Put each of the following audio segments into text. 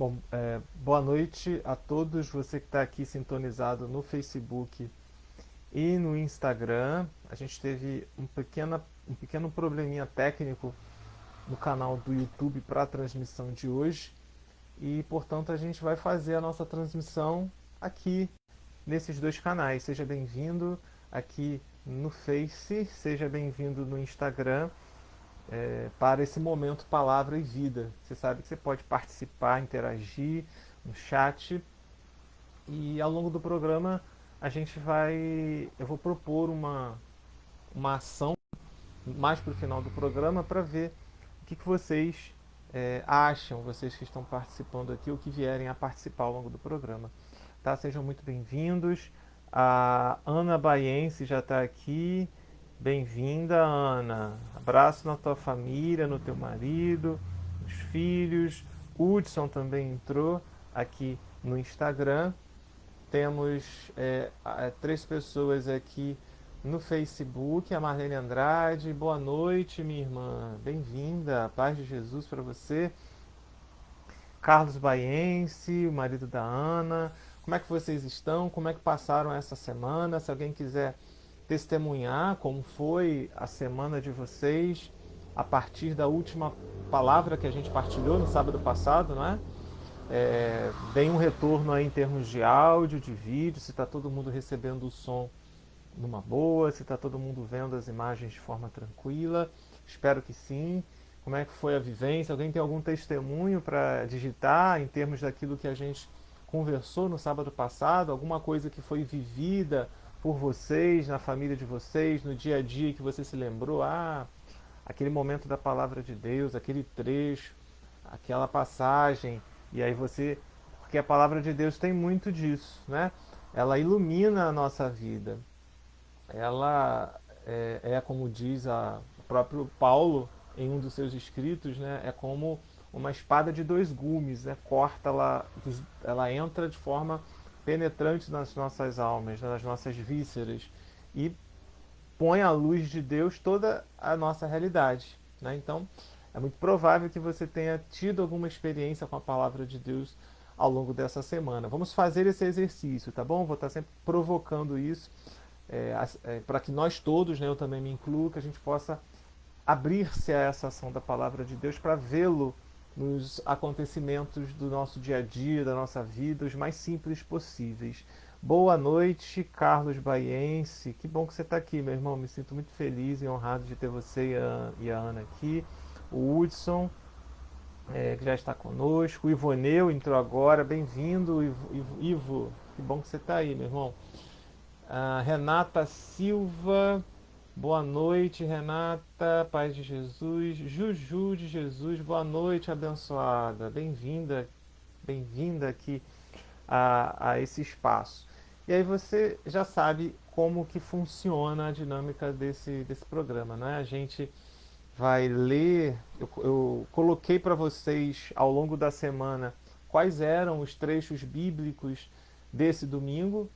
Bom, boa noite a todos, você que está aqui sintonizado no Facebook e no Instagram. A gente teve um pequeno probleminha técnico no canal do YouTube para a transmissão de hoje e, portanto, a gente vai fazer a nossa transmissão aqui nesses dois canais. Seja bem-vindo aqui no Face, seja bem-vindo no Instagram para esse momento Palavra e Vida. Você sabe que você pode participar, interagir no chat e ao longo do programa eu vou propor uma ação mais para o final do programa para ver o que vocês acham, vocês que estão participando aqui ou que vierem a participar ao longo do programa. Tá? Sejam muito bem-vindos. A Ana Baiense já está aqui. Bem-vinda, Ana. Abraço na tua família, no teu marido, nos filhos. Hudson também entrou aqui no Instagram. Temos três pessoas aqui no Facebook. A Marlene Andrade. Boa noite, minha irmã. Bem-vinda. Paz de Jesus para você. Carlos Baiense, o marido da Ana. Como é que vocês estão? Como é que passaram essa semana? Se alguém quiser testemunhar como foi a semana de vocês a partir da última palavra que a gente partilhou no sábado passado, não é? Deem um retorno aí em termos de áudio, de vídeo, se está todo mundo recebendo o som numa boa, se está todo mundo vendo as imagens de forma tranquila. Espero que sim. Como é que foi a vivência? Alguém tem algum testemunho para digitar em termos daquilo que a gente conversou no sábado passado? Alguma coisa que foi vivida por vocês, na família de vocês, no dia a dia que você se lembrou? Ah, aquele momento da palavra de Deus, aquele trecho, aquela passagem. E aí você... Porque a palavra de Deus tem muito disso, né? Ela ilumina a nossa vida. Ela como diz o próprio Paulo em um dos seus escritos, né? É como uma espada de dois gumes, né? Corta ela entra de forma penetrante nas nossas almas, nas nossas vísceras e põe à luz de Deus toda a nossa realidade, né? Então, é muito provável que você tenha tido alguma experiência com a palavra de Deus ao longo dessa semana. Vamos fazer esse exercício, tá bom? Vou estar sempre provocando isso para que nós todos, né, eu também me incluo, que a gente possa abrir-se a essa ação da palavra de Deus para vê-lo nos acontecimentos do nosso dia a dia, da nossa vida, os mais simples possíveis. Boa noite, Carlos Baiense. Que bom que você está aqui, meu irmão. Me sinto muito feliz e honrado de ter você e a Ana aqui. O Hudson, que já está conosco. O Ivoneu entrou agora. Bem-vindo, Ivo. Que bom que você está aí, meu irmão. A Renata Silva. Boa noite, Renata. Paz de Jesus. Juju de Jesus. Boa noite, abençoada. Bem-vinda aqui a esse espaço. E aí você já sabe como que funciona a dinâmica desse programa, não é? A gente vai ler, eu coloquei para vocês ao longo da semana quais eram os trechos bíblicos desse domingo.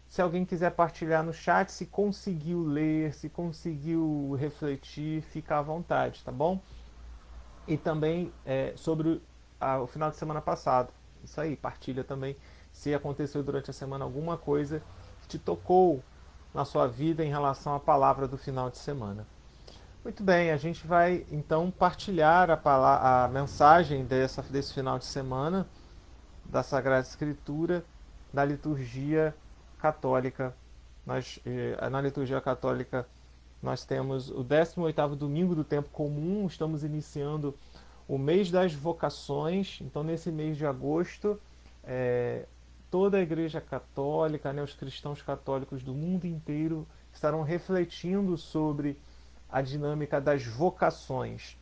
Se alguém quiser partilhar no chat, se conseguiu ler, se conseguiu refletir, fica à vontade, tá bom? E também sobre o final de semana passado. Isso aí, partilha também se aconteceu durante a semana alguma coisa que te tocou na sua vida em relação à palavra do final de semana. Muito bem, a gente vai então partilhar a mensagem desse final de semana da Sagrada Escritura da liturgia católica. Na liturgia católica nós temos o 18º domingo do tempo comum, estamos iniciando o mês das vocações. Então nesse mês de agosto, toda a Igreja Católica, né, os cristãos católicos do mundo inteiro estarão refletindo sobre a dinâmica das vocações.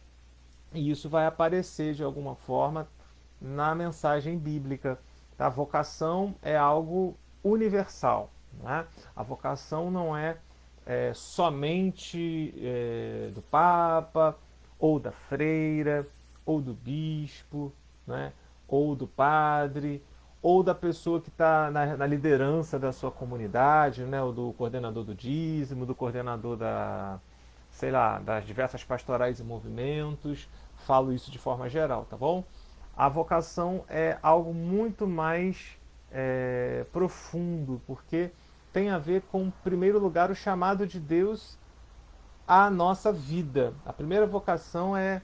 E isso vai aparecer de alguma forma na mensagem bíblica. A vocação é algo universal. Né? A vocação não somente do Papa, ou da freira, ou do bispo, né? Ou do padre, ou da pessoa que está na liderança da sua comunidade, né? Ou do coordenador do dízimo, do coordenador sei lá, das diversas pastorais e movimentos. Falo isso de forma geral, tá bom? a vocação é algo muito mais profundo, porque tem a ver com, em primeiro lugar, o chamado de Deus à nossa vida. A primeira vocação é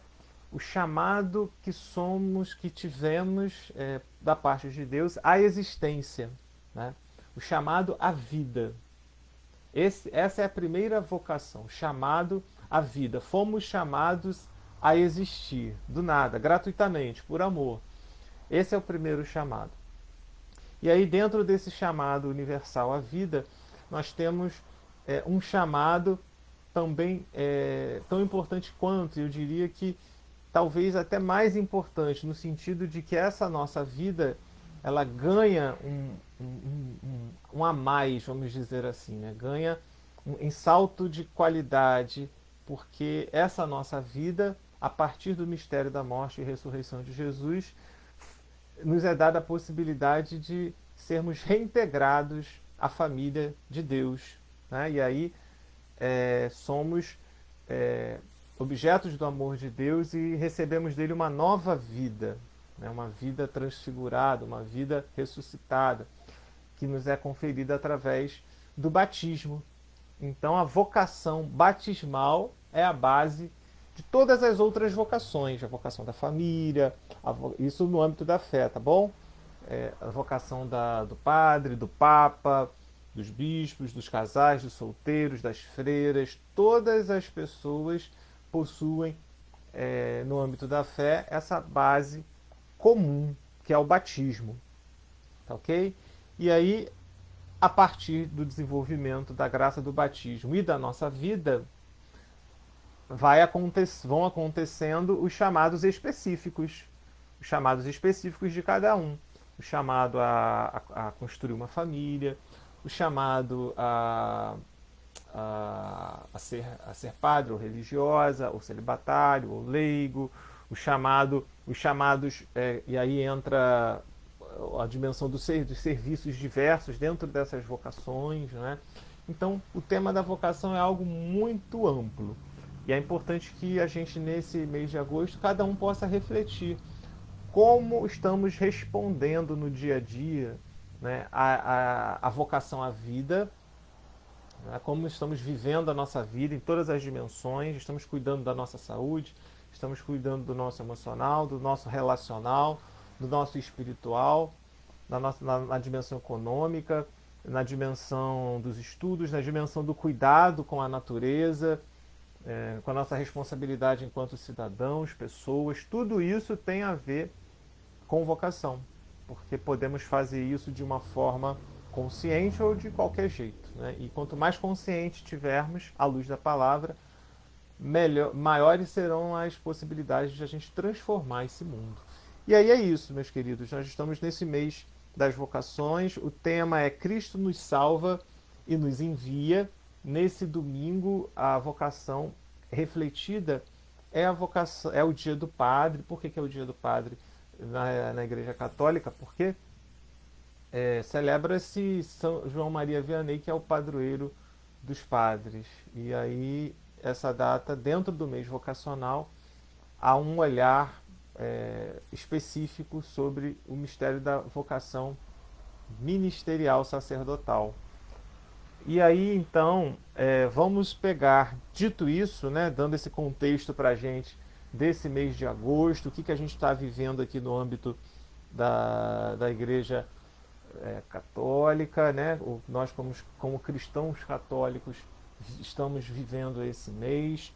o chamado que somos, que tivemos da parte de Deus à existência, né? O chamado à vida. Essa é a primeira vocação, chamado à vida. Fomos chamados a existir, do nada, gratuitamente, por amor. Esse é o primeiro chamado. E aí, dentro desse chamado universal à vida, nós temos um chamado também tão importante quanto, eu diria que talvez até mais importante, no sentido de que essa nossa vida ela ganha um a mais, vamos dizer assim, né? Ganha em salto de qualidade, porque essa nossa vida, a partir do mistério da morte e ressurreição de Jesus, nos é dada a possibilidade de sermos reintegrados à família de Deus, né? E aí somos objetos do amor de Deus e recebemos dele uma nova vida, né? Uma vida transfigurada, uma vida ressuscitada, que nos é conferida através do batismo. Então a vocação batismal é a base de todas as outras vocações, a vocação da família, isso no âmbito da fé, tá bom? A vocação do padre, do papa, dos bispos, dos casais, dos solteiros, das freiras, todas as pessoas possuem, no âmbito da fé, essa base comum, que é o batismo. Tá ok? E aí, a partir do desenvolvimento da graça do batismo e da nossa vida, vão acontecendo os chamados específicos de cada um. O chamado a construir uma família, o chamado a ser padre ou religiosa, ou celibatário, ou leigo, os chamados, e aí entra a dimensão dos serviços diversos dentro dessas vocações, né? Então, o tema da vocação é algo muito amplo. E é importante que a gente, nesse mês de agosto, cada um possa refletir como estamos respondendo no dia a dia, né, a vocação à vida, né, como estamos vivendo a nossa vida em todas as dimensões, estamos cuidando da nossa saúde, estamos cuidando do nosso emocional, do nosso relacional, do nosso espiritual, na dimensão econômica, na dimensão dos estudos, na dimensão do cuidado com a natureza, com a nossa responsabilidade enquanto cidadãos, pessoas. Tudo isso tem a ver com vocação, porque podemos fazer isso de uma forma consciente ou de qualquer jeito, né? E quanto mais consciente tivermos, à luz da palavra, maiores serão as possibilidades de a gente transformar esse mundo. E aí é isso, meus queridos. Nós estamos nesse mês das vocações. O tema é Cristo nos salva e nos envia. Nesse domingo, a vocação refletida é a vocação, é o dia do padre. Por que é o dia do padre na Igreja Católica? Porque celebra-se São João Maria Vianney, que é o padroeiro dos padres. E aí, essa data, dentro do mês vocacional, há um olhar específico sobre o mistério da vocação ministerial sacerdotal. E aí, então, vamos pegar, dito isso, né, dando esse contexto para a gente desse mês de agosto, o que a gente está vivendo aqui no âmbito da Igreja Católica, né? Nós, como cristãos católicos, estamos vivendo esse mês.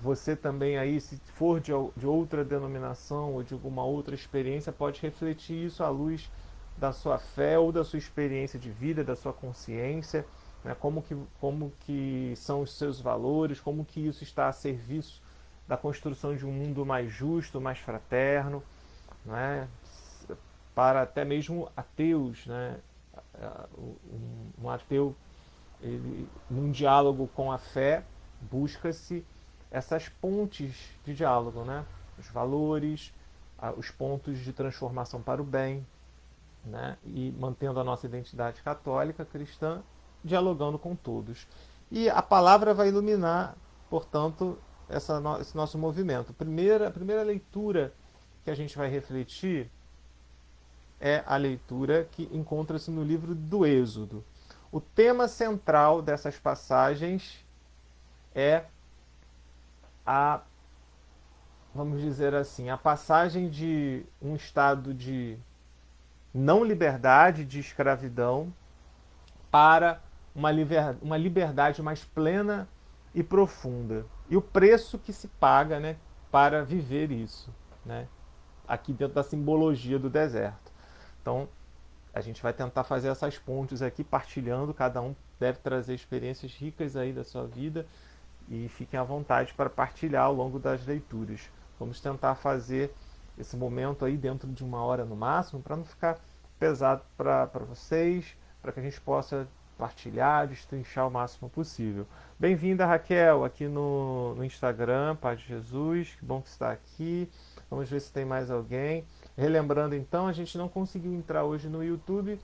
Você também aí, se for de outra denominação ou de alguma outra experiência, pode refletir isso à luz da sua fé ou da sua experiência de vida, da sua consciência, né? Como que são os seus valores, como que isso está a serviço da construção de um mundo mais justo, mais fraterno, né? Para até mesmo ateus, né? Um ateu, num diálogo com a fé, busca-se essas pontes de diálogo, né? Os valores, os pontos de transformação para o bem, né? E mantendo a nossa identidade católica, cristã, dialogando com todos. E a palavra vai iluminar, portanto, esse nosso movimento. A primeira leitura que a gente vai refletir é a leitura que encontra-se no livro do Êxodo. O tema central dessas passagens é a, vamos dizer assim, a passagem de um estado de não liberdade, de escravidão, para uma liberdade mais plena e profunda. E o preço que se paga, né, para viver isso, né, aqui dentro da simbologia do deserto. Então, a gente vai tentar fazer essas pontes aqui, partilhando, cada um deve trazer experiências ricas aí da sua vida e fiquem à vontade para partilhar ao longo das leituras. Vamos tentar fazer esse momento aí dentro de 1 hora no máximo, para não ficar pesado para vocês, para que a gente possa partilhar, destrinchar o máximo possível. Bem-vinda, Raquel, aqui no Instagram, Paz de Jesus, que bom que está aqui. Vamos ver se tem mais alguém. Relembrando então, a gente não conseguiu entrar hoje no YouTube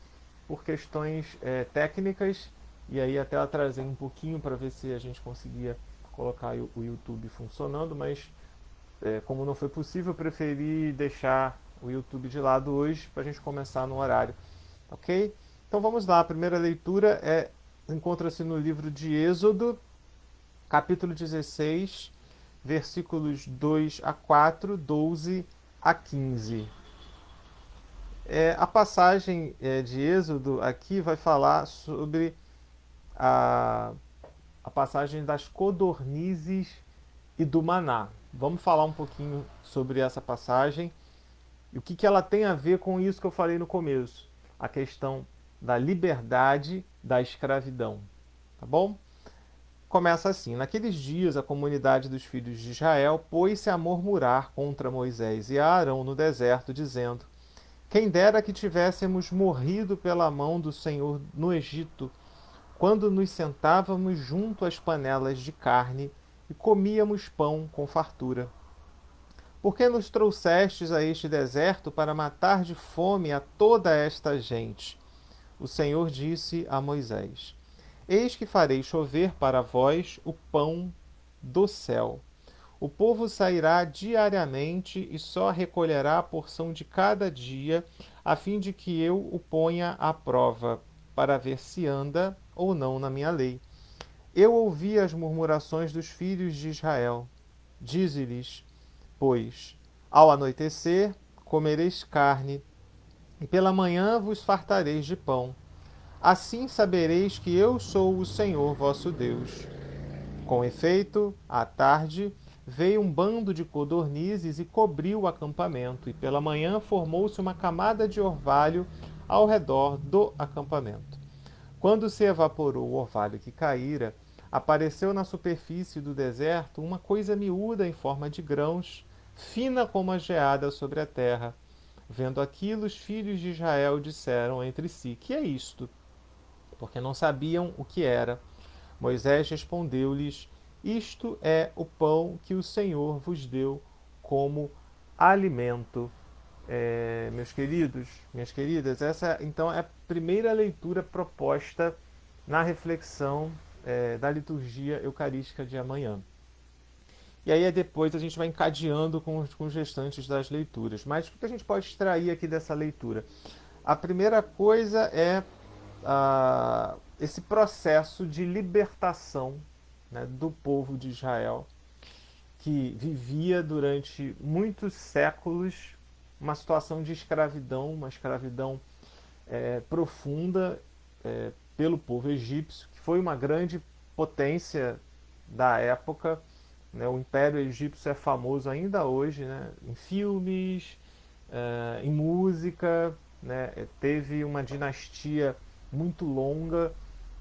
por questões técnicas, e aí até eu atrasei um pouquinho para ver se a gente conseguia colocar o YouTube funcionando, mas como não foi possível, eu preferi deixar o YouTube de lado hoje para a gente começar no horário, ok? Então vamos lá, a primeira leitura encontra-se no livro de Êxodo, capítulo 16, versículos 2 a 4, 12 a 15. A passagem de Êxodo aqui vai falar sobre a passagem das codornizes e do maná. Vamos falar um pouquinho sobre essa passagem e o que ela tem a ver com isso que eu falei no começo, a questão da liberdade da escravidão, tá bom? Começa assim: naqueles dias a comunidade dos filhos de Israel pôs-se a murmurar contra Moisés e Arão no deserto, dizendo: quem dera que tivéssemos morrido pela mão do Senhor no Egito, quando nos sentávamos junto às panelas de carne e comíamos pão com fartura. Por que nos trouxestes a este deserto para matar de fome a toda esta gente? O Senhor disse a Moisés: eis que farei chover para vós o pão do céu. O povo sairá diariamente e só recolherá a porção de cada dia, a fim de que eu o ponha à prova, para ver se anda ou não na minha lei. Eu ouvi as murmurações dos filhos de Israel. Dize-lhes, pois, ao anoitecer comereis carne, e pela manhã vos fartareis de pão. Assim sabereis que eu sou o Senhor vosso Deus. Com efeito, à tarde, veio um bando de codornizes e cobriu o acampamento, e pela manhã formou-se uma camada de orvalho ao redor do acampamento. Quando se evaporou o orvalho que caíra, apareceu na superfície do deserto uma coisa miúda em forma de grãos, fina como a geada sobre a terra. Vendo aquilo, os filhos de Israel disseram entre si: que é isto? Porque não sabiam o que era. Moisés respondeu-lhes: isto é o pão que o Senhor vos deu como alimento. Meus queridos, minhas queridas, essa então é a primeira leitura proposta na reflexão da liturgia eucarística de amanhã. E aí depois a gente vai encadeando com os restantes das leituras. Mas o que a gente pode extrair aqui dessa leitura? A primeira coisa é esse processo de libertação, né, do povo de Israel, que vivia durante muitos séculos uma situação de escravidão, uma escravidão profunda pelo povo egípcio, que foi uma grande potência da época, né? O Império Egípcio é famoso ainda hoje, né, em filmes, em música, né? Teve uma dinastia muito longa.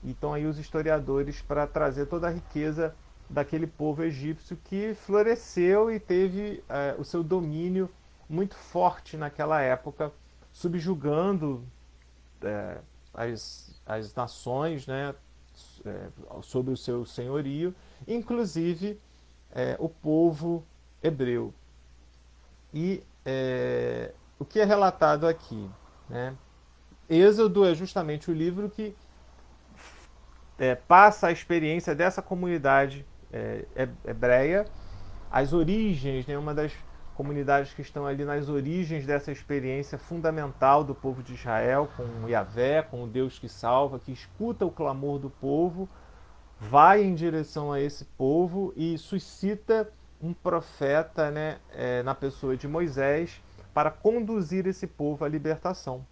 Então aí os historiadores, para trazer toda a riqueza daquele povo egípcio que floresceu e teve o seu domínio muito forte naquela época, subjugando as nações, né, sob o seu senhorio, inclusive o povo hebreu. E o que é relatado aqui, né? Êxodo é justamente o livro que passa a experiência dessa comunidade hebreia, as origens, né, uma das comunidades que estão ali nas origens dessa experiência fundamental do povo de Israel, com Yahvé, com o Deus que salva, que escuta o clamor do povo, vai em direção a esse povo e suscita um profeta, né, na pessoa de Moisés, para conduzir esse povo à libertação.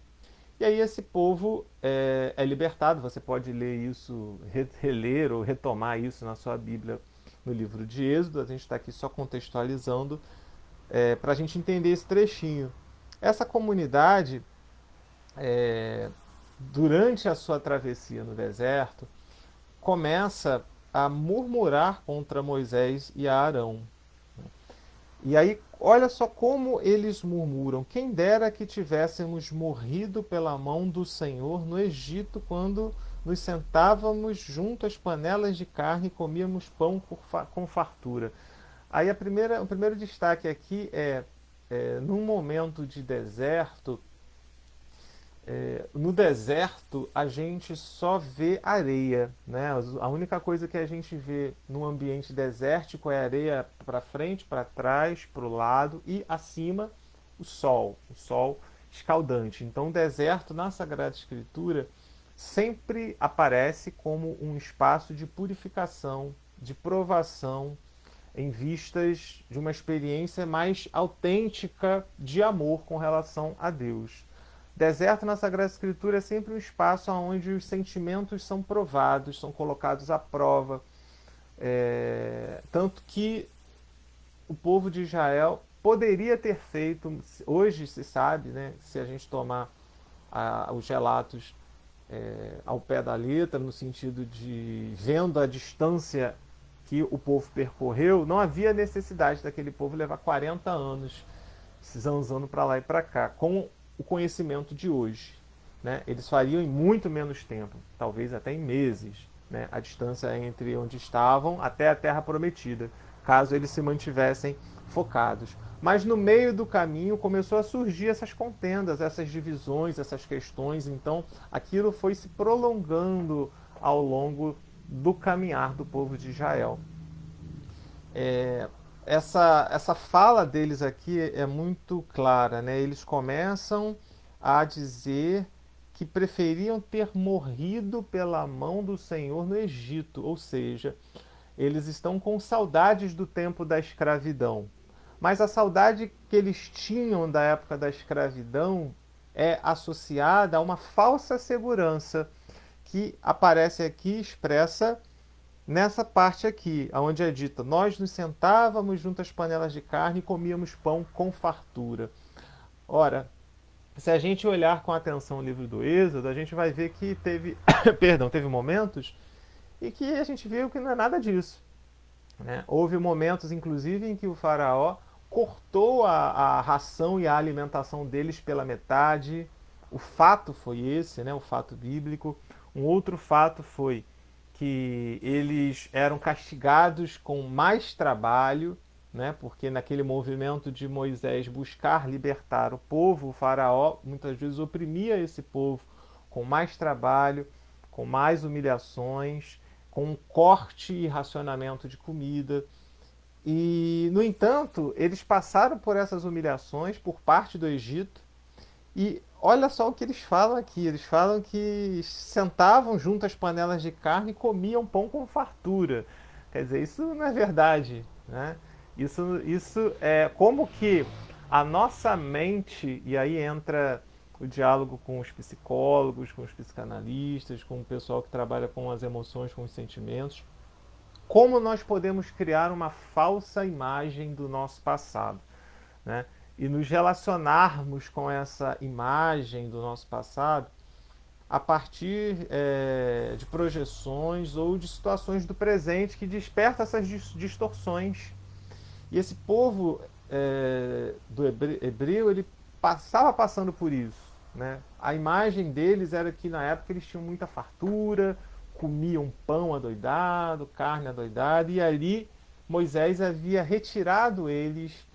E aí esse povo é libertado. Você pode ler isso, reler ou retomar isso na sua Bíblia no livro de Êxodo. A gente está aqui só contextualizando para a gente entender esse trechinho. Essa comunidade, durante a sua travessia no deserto, começa a murmurar contra Moisés e Arão. E aí, olha só como eles murmuram. Quem dera que tivéssemos morrido pela mão do Senhor no Egito, quando nos sentávamos junto às panelas de carne e comíamos pão com fartura. Aí o primeiro destaque aqui num momento de deserto, no deserto a gente só vê areia, né? A única coisa que a gente vê num ambiente desértico é areia para frente, para trás, para o lado e acima o sol escaldante. Então o deserto na Sagrada Escritura sempre aparece como um espaço de purificação, de provação, em vistas de uma experiência mais autêntica de amor com relação a Deus. Deserto na Sagrada Escritura é sempre um espaço onde os sentimentos são provados, são colocados à prova. Tanto que o povo de Israel poderia ter feito, hoje se sabe, né, se a gente tomar os relatos ao pé da letra, no sentido de vendo a distância que o povo percorreu, não havia necessidade daquele povo levar 40 anos se zanzando para lá e para cá, com o conhecimento de hoje. Né? Eles fariam em muito menos tempo, talvez até em meses, né? A distância entre onde estavam até a Terra Prometida, caso eles se mantivessem focados. Mas no meio do caminho começou a surgir essas contendas, essas divisões, essas questões, então aquilo foi se prolongando ao longo do caminhar do povo de Israel. Essa fala deles aqui é muito clara, né? Eles começam a dizer que preferiam ter morrido pela mão do Senhor no Egito, ou seja, eles estão com saudades do tempo da escravidão. Mas a saudade que eles tinham da época da escravidão é associada a uma falsa segurança que aparece aqui expressa nessa parte aqui, onde é dita: nós nos sentávamos junto às panelas de carne e comíamos pão com fartura. Ora, se a gente olhar com atenção o livro do Êxodo, a gente vai ver que teve, teve momentos e que a gente viu que não é nada disso. Né? Houve momentos, inclusive, em que o faraó cortou a ração e a alimentação deles pela metade. O fato foi esse, né? O fato bíblico. Um outro fato foi que eles eram castigados com mais trabalho, né? Porque naquele movimento de Moisés buscar libertar o povo, o faraó muitas vezes oprimia esse povo com mais trabalho, com mais humilhações, com um corte e racionamento de comida. E, no entanto, eles passaram por essas humilhações por parte do Egito. E olha só o que eles falam aqui. Eles falam que sentavam junto às panelas de carne e comiam pão com fartura. Quer dizer, isso não é verdade, né? Isso é como que a nossa mente, e aí entra o diálogo com os psicólogos, com os psicanalistas, com o pessoal que trabalha com as emoções, com os sentimentos, como nós podemos criar uma falsa imagem do nosso passado, né? E nos relacionarmos com essa imagem do nosso passado a partir de projeções ou de situações do presente que despertam essas distorções. E esse povo do hebreu, ele estava passando por isso. Né? A imagem deles era que na época eles tinham muita fartura, comiam pão adoidado, carne adoidada, e ali Moisés havia retirado eles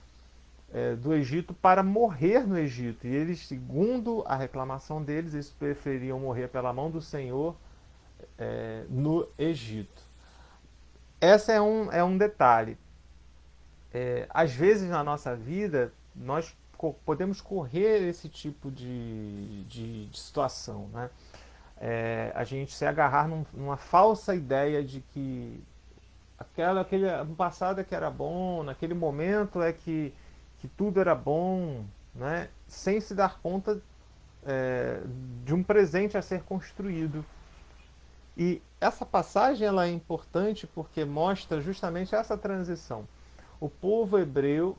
do Egito para morrer no Egito. E eles, segundo a reclamação deles, eles preferiam morrer pela mão do Senhor no Egito. Esse é um detalhe. às vezes na nossa vida, nós podemos correr esse tipo de situação, né? A gente se agarrar numa falsa ideia de que aquele no passado é que era bom, naquele momento que tudo era bom, né? Sem se dar conta é, de um presente a ser construído. E essa passagem ela é importante porque mostra justamente essa transição. O povo hebreu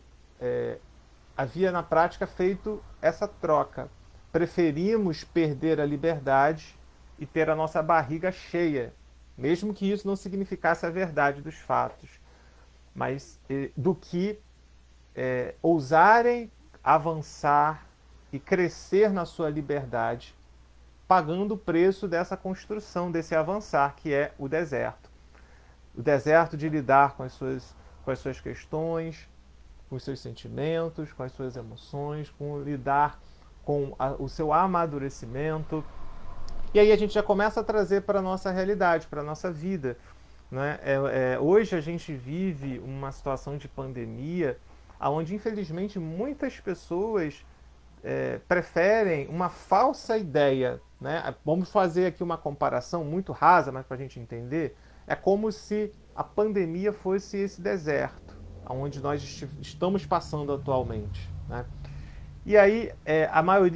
havia na prática feito essa troca. Preferimos perder a liberdade e ter a nossa barriga cheia, mesmo que isso não significasse a verdade dos fatos, mas do que ousarem avançar e crescer na sua liberdade, pagando o preço dessa construção, desse avançar, que é o deserto. O deserto de lidar com as suas questões, com os seus sentimentos, com as suas emoções, com lidar com o seu amadurecimento. E aí a gente já começa a trazer para a nossa realidade, para a nossa vida. Né? Hoje a gente vive uma situação de pandemia onde, infelizmente, muitas pessoas preferem uma falsa ideia. Né? Vamos fazer aqui uma comparação muito rasa, mas para a gente entender. É como se a pandemia fosse esse deserto, onde nós estamos passando atualmente. Né? E aí,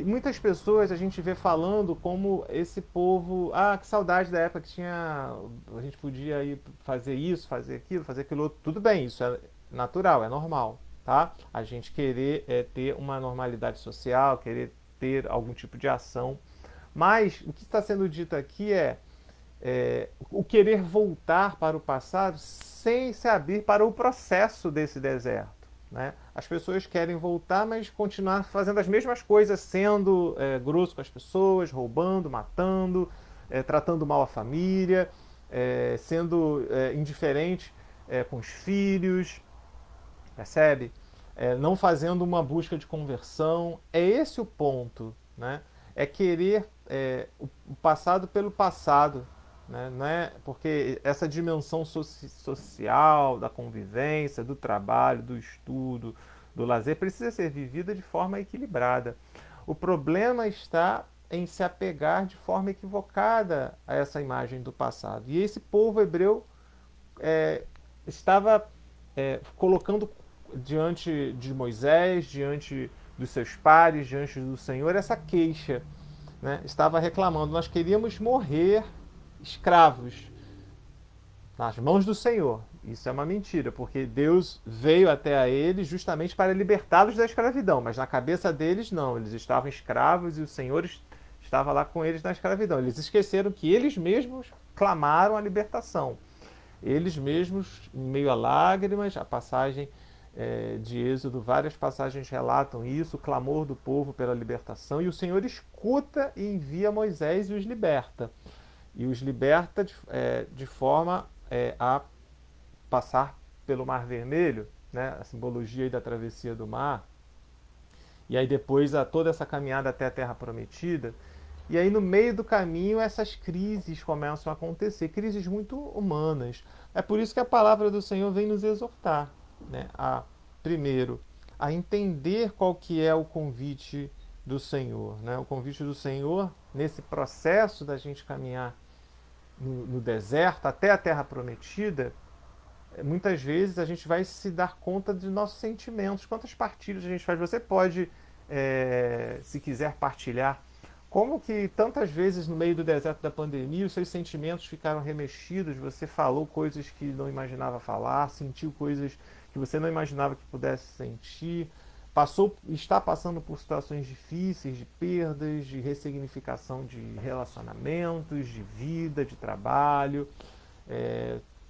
muitas pessoas a gente vê falando como esse povo, que saudade da época que a gente podia ir fazer isso, fazer aquilo outro. Tudo bem, isso é natural, é normal, tá? A gente querer ter uma normalidade social, querer ter algum tipo de ação. Mas o que está sendo dito aqui o querer voltar para o passado sem se abrir para o processo desse deserto. Né? As pessoas querem voltar, mas continuar fazendo as mesmas coisas, sendo grosso com as pessoas, roubando, matando, tratando mal a família, sendo indiferente com os filhos, percebe? Não fazendo uma busca de conversão. É esse o ponto. Né? É querer o passado pelo passado. Né? Não é porque essa dimensão social, da convivência, do trabalho, do estudo, do lazer, precisa ser vivida de forma equilibrada. O problema está em se apegar de forma equivocada a essa imagem do passado. E esse povo hebreu estava colocando diante de Moisés, diante dos seus pares, diante do Senhor, essa queixa. Né? Estava reclamando, nós queríamos morrer escravos nas mãos do Senhor. Isso é uma mentira, porque Deus veio até a eles justamente para libertá-los da escravidão, mas na cabeça deles não, eles estavam escravos e o Senhor estava lá com eles na escravidão. Eles esqueceram que eles mesmos clamaram a libertação. Eles mesmos, em meio a lágrimas, a passagem de Êxodo, várias passagens relatam isso, o clamor do povo pela libertação, e o Senhor escuta e envia Moisés e os liberta. E os liberta de forma a passar pelo Mar Vermelho, né? A simbologia aí da travessia do mar. E aí depois toda essa caminhada até a Terra Prometida. E aí no meio do caminho essas crises começam a acontecer, crises muito humanas. É por isso que a palavra do Senhor vem nos exortar, né? Primeiro, a entender qual que é o convite do Senhor. Né? O convite do Senhor, nesse processo da gente caminhar no deserto até a Terra Prometida, muitas vezes a gente vai se dar conta de nossos sentimentos. Quantas partilhas a gente faz? Você pode, se quiser partilhar, como que tantas vezes no meio do deserto da pandemia os seus sentimentos ficaram remexidos, você falou coisas que não imaginava falar, sentiu coisas que você não imaginava que pudesse sentir, está passando por situações difíceis, de perdas, de ressignificação de relacionamentos, de vida, de trabalho.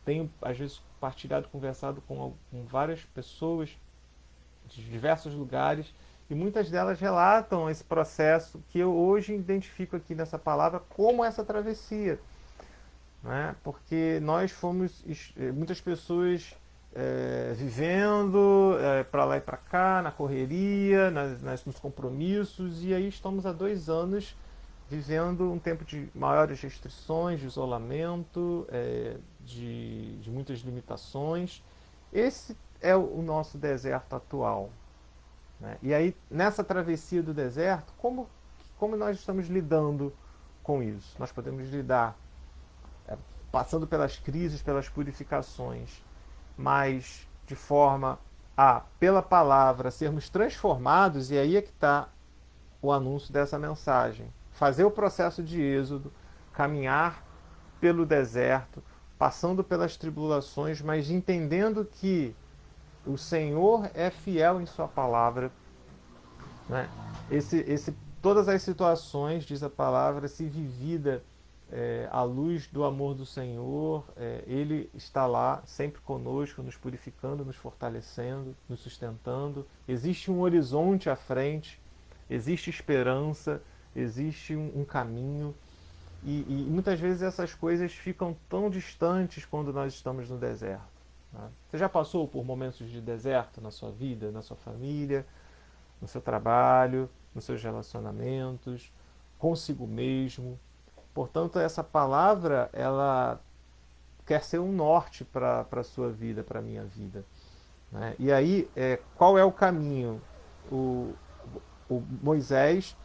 Tenho, às vezes, partilhado, conversado com várias pessoas de diversos lugares e muitas delas relatam esse processo que eu hoje identifico aqui nessa palavra como essa travessia. Né? Porque nós fomos, muitas pessoas vivendo para lá e para cá, na correria, nos compromissos, e aí estamos há 2 anos vivendo um tempo de maiores restrições, de isolamento, de muitas limitações. é o nosso deserto atual? Né? E aí, nessa travessia do deserto, como nós estamos lidando com isso? Nós podemos lidar passando pelas crises, pelas purificações, mas de forma a, pela palavra, sermos transformados, e aí é que está o anúncio dessa mensagem. Fazer o processo de êxodo, caminhar pelo deserto, passando pelas tribulações, mas entendendo que o Senhor é fiel em sua palavra, né? Todas as situações, diz a palavra, se vivida à luz do amor do Senhor, Ele está lá sempre conosco, nos purificando, nos fortalecendo, nos sustentando. Existe um horizonte à frente, existe esperança, existe um caminho. E muitas vezes essas coisas ficam tão distantes quando nós estamos no deserto. Né? Você já passou por momentos de deserto na sua vida, na sua família, no seu trabalho, nos seus relacionamentos, consigo mesmo? Portanto, essa palavra, ela quer ser um norte para a sua vida, para a minha vida. Né? E aí, qual é o caminho? O Moisés,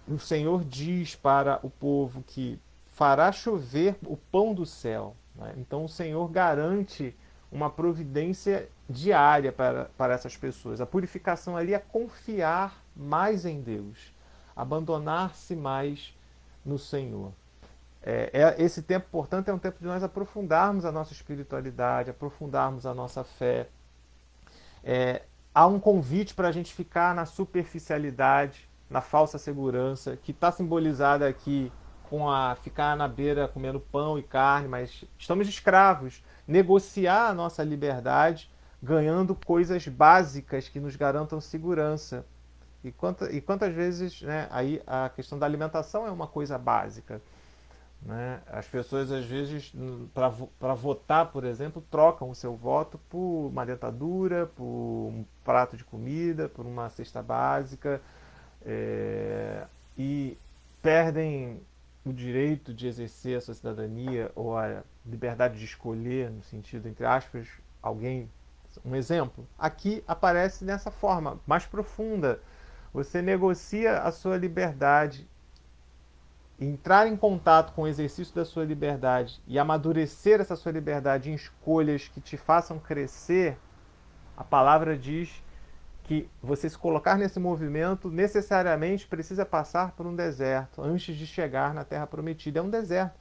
o Senhor diz para o povo que fará chover o pão do céu. Né? Então, o Senhor garante uma providência diária para essas pessoas. A purificação ali é confiar mais em Deus, abandonar-se mais no Senhor. Esse tempo, portanto, é um tempo de nós aprofundarmos a nossa espiritualidade, aprofundarmos a nossa fé. Há um convite para a gente ficar na superficialidade, na falsa segurança, que está simbolizada aqui com a ficar na beira comendo pão e carne, mas estamos escravos. Negociar a nossa liberdade ganhando coisas básicas que nos garantam segurança. E quantas vezes, né, aí a questão da alimentação é uma coisa básica. Né? As pessoas, às vezes, para votar, por exemplo, trocam o seu voto por uma dentadura, por um prato de comida, por uma cesta básica, e perdem o direito de exercer a sua cidadania ou a liberdade de escolher, no sentido, entre aspas, alguém. Um exemplo, aqui aparece dessa forma, mais profunda. Você negocia a sua liberdade, entrar em contato com o exercício da sua liberdade e amadurecer essa sua liberdade em escolhas que te façam crescer. A palavra diz que você se colocar nesse movimento necessariamente precisa passar por um deserto antes de chegar na terra prometida. É um deserto.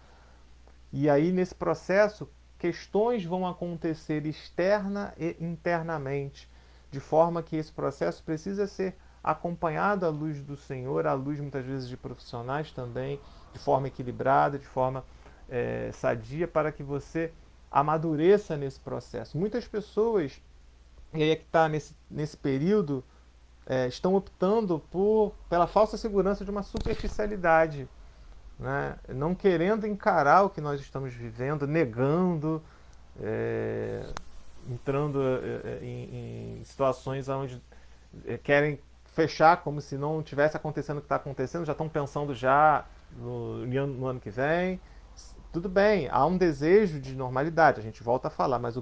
E aí, nesse processo, questões vão acontecer externa e internamente, de forma que esse processo precisa ser acompanhado à luz do Senhor, à luz muitas vezes de profissionais também, de forma equilibrada, de forma sadia, para que você amadureça nesse processo. Muitas pessoas, e aí é que está nesse período, estão optando pela falsa segurança de uma superficialidade, né? Não querendo encarar o que nós estamos vivendo, negando, entrando em situações onde querem fechar como se não tivesse acontecendo o que está acontecendo, já estão pensando já no ano que vem. Tudo bem, há um desejo de normalidade, a gente volta a falar, mas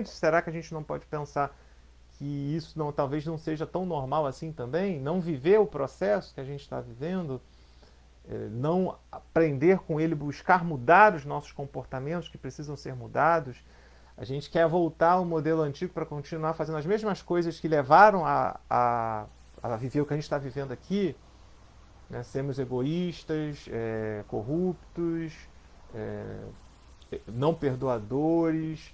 será que a gente não pode pensar que isso talvez não seja tão normal assim também? Não viver o processo que a gente está vivendo, não aprender com ele, buscar mudar os nossos comportamentos que precisam ser mudados. A gente quer voltar ao modelo antigo para continuar fazendo as mesmas coisas que levaram a viver o que a gente está vivendo aqui, né? Sermos egoístas, corruptos, não perdoadores,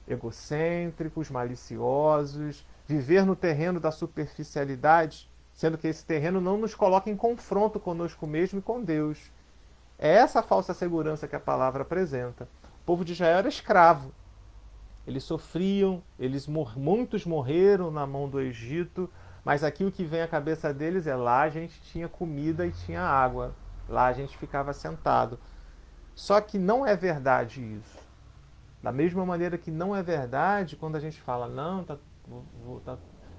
egocêntricos, maliciosos, viver no terreno da superficialidade, sendo que esse terreno não nos coloca em confronto conosco mesmo e com Deus. É essa falsa segurança que a palavra apresenta. O povo de Israel era escravo. Eles sofriam, muitos morreram na mão do Egito, mas aqui o que vem à cabeça deles é: lá a gente tinha comida e tinha água, lá a gente ficava sentado. Só que não é verdade isso. Da mesma maneira que não é verdade quando a gente fala, não,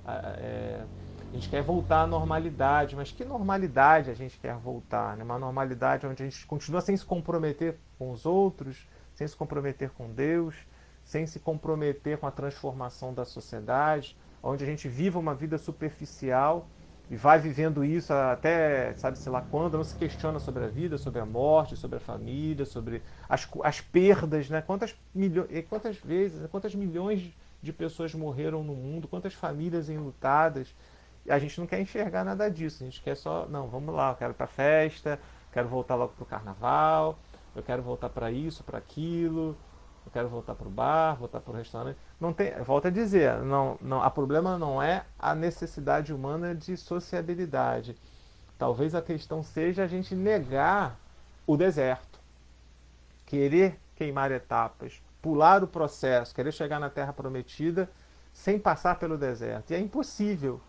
a gente quer voltar à normalidade, mas que normalidade a gente quer voltar? Né? Uma normalidade onde a gente continua sem se comprometer com os outros, sem se comprometer com Deus, sem se comprometer com a transformação da sociedade, onde a gente viva uma vida superficial e vai vivendo isso até, sabe-se lá quando, não se questiona sobre a vida, sobre a morte, sobre a família, sobre as perdas, né? Quantas vezes, quantas milhões de pessoas morreram no mundo, quantas famílias enlutadas. E a gente não quer enxergar nada disso, a gente quer só, não, vamos lá, eu quero ir pra festa, quero voltar logo pro carnaval, eu quero voltar para isso, para aquilo, eu quero voltar para o bar, voltar para o restaurante. Não tem, volto a dizer, o problema não é a necessidade humana de sociabilidade. Talvez a questão seja a gente negar o deserto, querer queimar etapas, pular o processo, querer chegar na Terra Prometida sem passar pelo deserto. E é impossível,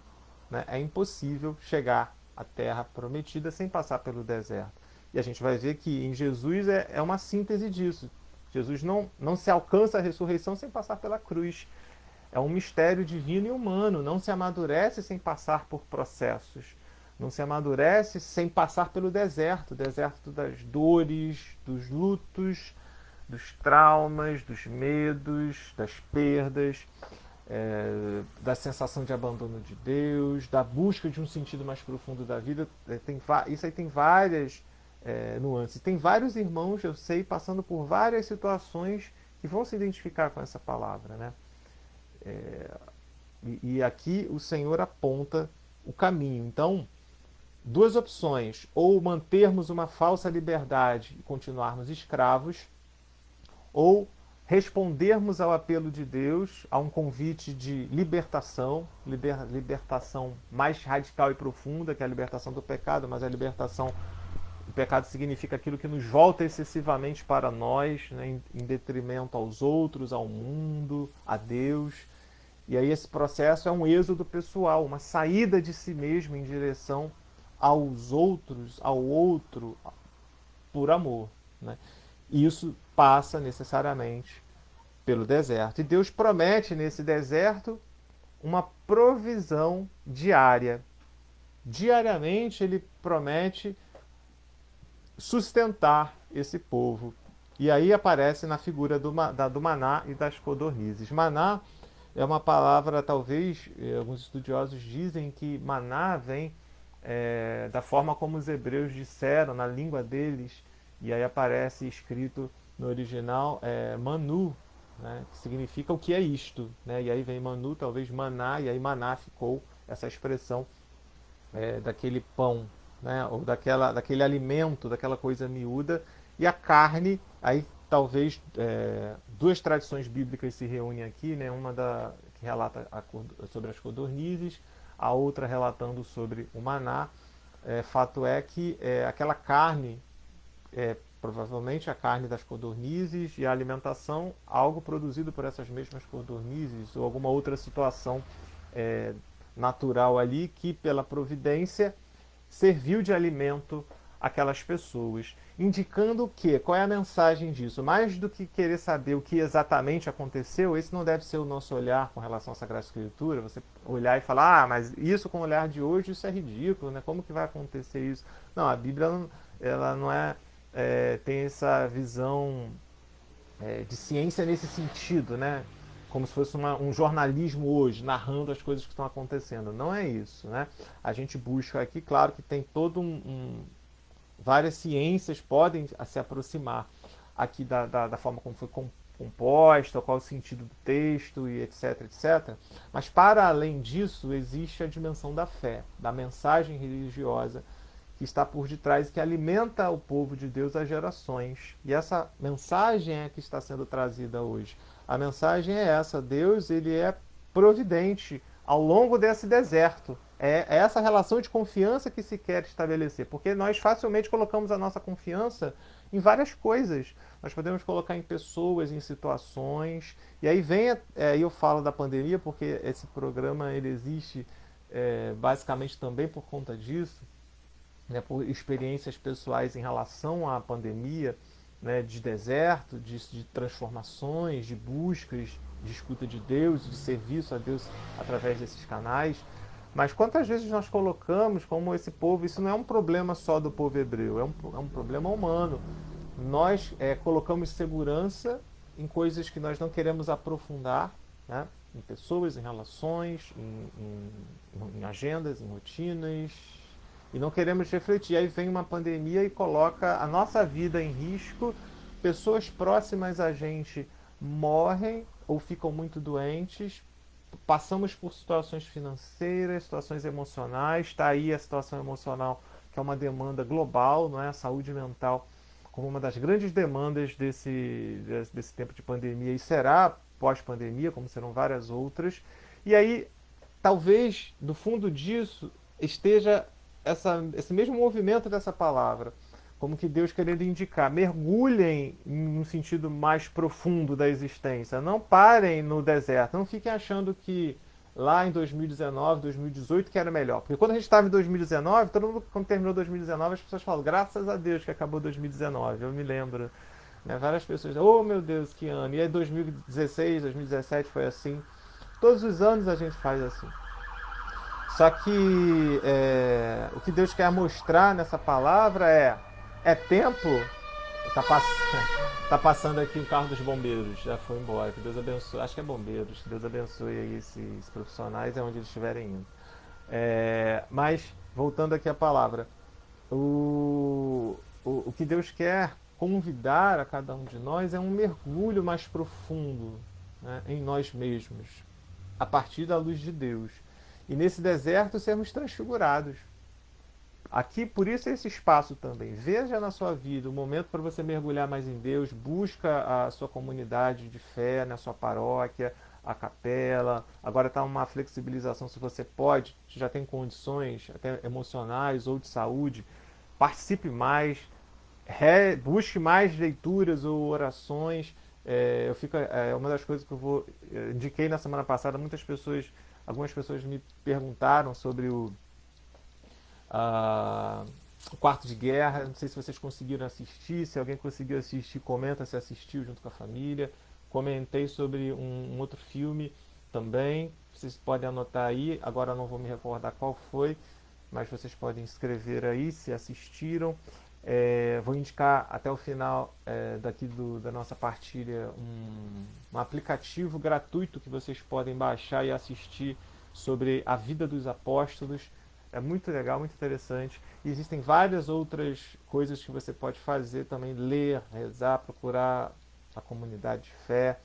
né? É impossível chegar à Terra Prometida sem passar pelo deserto. E a gente vai ver que em Jesus é uma síntese disso. Jesus não se alcança a ressurreição sem passar pela cruz. É um mistério divino e humano. Não se amadurece sem passar por processos. Não se amadurece sem passar pelo deserto. Deserto das dores, dos lutos, dos traumas, dos medos, das perdas, da sensação de abandono de Deus, da busca de um sentido mais profundo da vida. Isso aí tem várias nuances. Tem vários irmãos, eu sei, passando por várias situações que vão se identificar com essa palavra, né? E aqui o Senhor aponta o caminho. Então, duas opções: ou mantermos uma falsa liberdade e continuarmos escravos, ou respondermos ao apelo de Deus, a um convite de libertação, libertação mais radical e profunda, que é a libertação do pecado, mas a libertação do pecado significa aquilo que nos volta excessivamente para nós, né, em detrimento aos outros, ao mundo, a Deus. E aí esse processo é um êxodo pessoal, uma saída de si mesmo em direção aos outros, ao outro, por amor, né? E isso passa necessariamente pelo deserto. E Deus promete nesse deserto uma provisão diária. Diariamente Ele promete sustentar esse povo. E aí aparece na figura do maná e das codornizes. Maná é uma palavra, talvez, alguns estudiosos dizem que maná vem da forma como os hebreus disseram, na língua deles, e aí aparece escrito no original manu, né, que significa o que é isto, né? E aí vem manu, talvez maná, e aí maná ficou essa expressão daquele pão, né, ou daquele alimento, daquela coisa miúda. E a carne, aí talvez duas tradições bíblicas se reúnem aqui, né, uma que relata sobre as codornizes, a outra relatando sobre o maná. Fato é que aquela carne, provavelmente a carne das codornizes, e a alimentação, algo produzido por essas mesmas codornizes, ou alguma outra situação natural ali que, pela providência, serviu de alimento àquelas pessoas. Indicando o quê? Qual é a mensagem disso? Mais do que querer saber o que exatamente aconteceu, esse não deve ser o nosso olhar com relação à Sagrada Escritura. Você olhar e falar, mas isso com o olhar de hoje, isso é ridículo, né? Como que vai acontecer isso? Não, a Bíblia ela não tem essa visão de ciência nesse sentido, né? Como se fosse um jornalismo hoje, narrando as coisas que estão acontecendo. Não é isso, né? A gente busca aqui, claro que tem todo várias ciências podem se aproximar aqui da forma como foi composta, qual o sentido do texto, e etc, etc. Mas, para além disso, existe a dimensão da fé, da mensagem religiosa que está por detrás e que alimenta o povo de Deus às gerações. E essa mensagem é que está sendo trazida hoje. A mensagem é essa: Deus, ele é providente ao longo desse deserto. É essa relação de confiança que se quer estabelecer, porque nós facilmente colocamos a nossa confiança em várias coisas. Nós podemos colocar em pessoas, em situações, e aí eu falo da pandemia, porque esse programa ele existe basicamente também por conta disso, né, por experiências pessoais em relação à pandemia, né, de deserto, de transformações, de buscas, de escuta de Deus, de serviço a Deus através desses canais. Mas quantas vezes nós colocamos como esse povo, isso não é um problema só do povo hebreu, é um problema humano. Nós colocamos segurança em coisas que nós não queremos aprofundar, né? Em pessoas, em relações, em agendas, em rotinas, e não queremos refletir. Aí vem uma pandemia e coloca a nossa vida em risco, pessoas próximas a gente morrem ou ficam muito doentes, passamos por situações financeiras, situações emocionais, está aí a situação emocional, que é uma demanda global, não é? A saúde mental como uma das grandes demandas desse tempo de pandemia, e será pós-pandemia, como serão várias outras. E aí, talvez, no fundo disso, esteja esse mesmo movimento dessa palavra, como que Deus querendo indicar, mergulhem no sentido mais profundo da existência, não parem no deserto, não fiquem achando que lá em 2019, 2018 que era melhor. Porque quando a gente estava em 2019, todo mundo, quando terminou 2019, as pessoas falam, graças a Deus que acabou 2019, eu me lembro. Né? Várias pessoas, oh meu Deus, que ano. E aí 2016, 2017 foi assim. Todos os anos a gente faz assim. Só que o que Deus quer mostrar nessa palavra é tempo. Tá, tá passando aqui o carro dos bombeiros, já foi embora. Que Deus abençoe. Acho que é bombeiros. Que Deus abençoe aí esses profissionais, é onde eles estiverem indo. Mas, voltando aqui à palavra, o que Deus quer convidar a cada um de nós é um mergulho mais profundo, né, em nós mesmos, a partir da luz de Deus. E nesse deserto sermos transfigurados. Aqui, por isso, esse espaço também. Veja na sua vida o momento para você mergulhar mais em Deus, busca a sua comunidade de fé, na sua paróquia, a capela. Agora está uma flexibilização, se você pode, já tem condições até emocionais ou de saúde, participe mais, busque mais leituras ou orações. Uma das coisas que eu indiquei na semana passada, algumas pessoas me perguntaram sobre o Quarto de Guerra. Não sei se vocês conseguiram assistir. Se alguém conseguiu assistir, comenta se assistiu junto com a família. Comentei sobre um outro filme também. Vocês podem anotar aí. Agora não vou me recordar qual foi, mas vocês podem escrever aí se assistiram. Vou indicar até o final daqui da nossa partilha um aplicativo gratuito que vocês podem baixar e assistir sobre a vida dos apóstolos. É muito legal, muito interessante. E existem várias outras coisas que você pode fazer também, ler, rezar, procurar a comunidade de fé.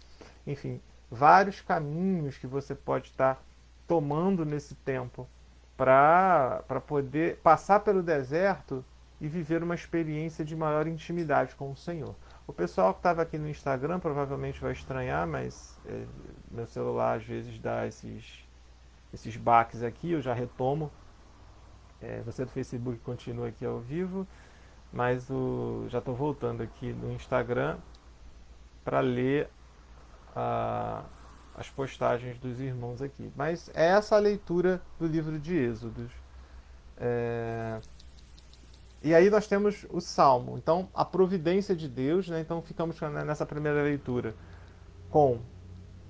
Enfim, vários caminhos que você pode estar tomando nesse tempo para poder passar pelo deserto e viver uma experiência de maior intimidade com o Senhor. O pessoal que estava aqui no Instagram provavelmente vai estranhar, mas meu celular às vezes dá esses baques aqui, eu já retomo. Você do Facebook continua aqui ao vivo, mas já estou voltando aqui no Instagram para ler as postagens dos irmãos aqui. Mas é essa a leitura do livro de Êxodos. E aí nós temos o Salmo. Então, a providência de Deus, né? Então ficamos nessa primeira leitura com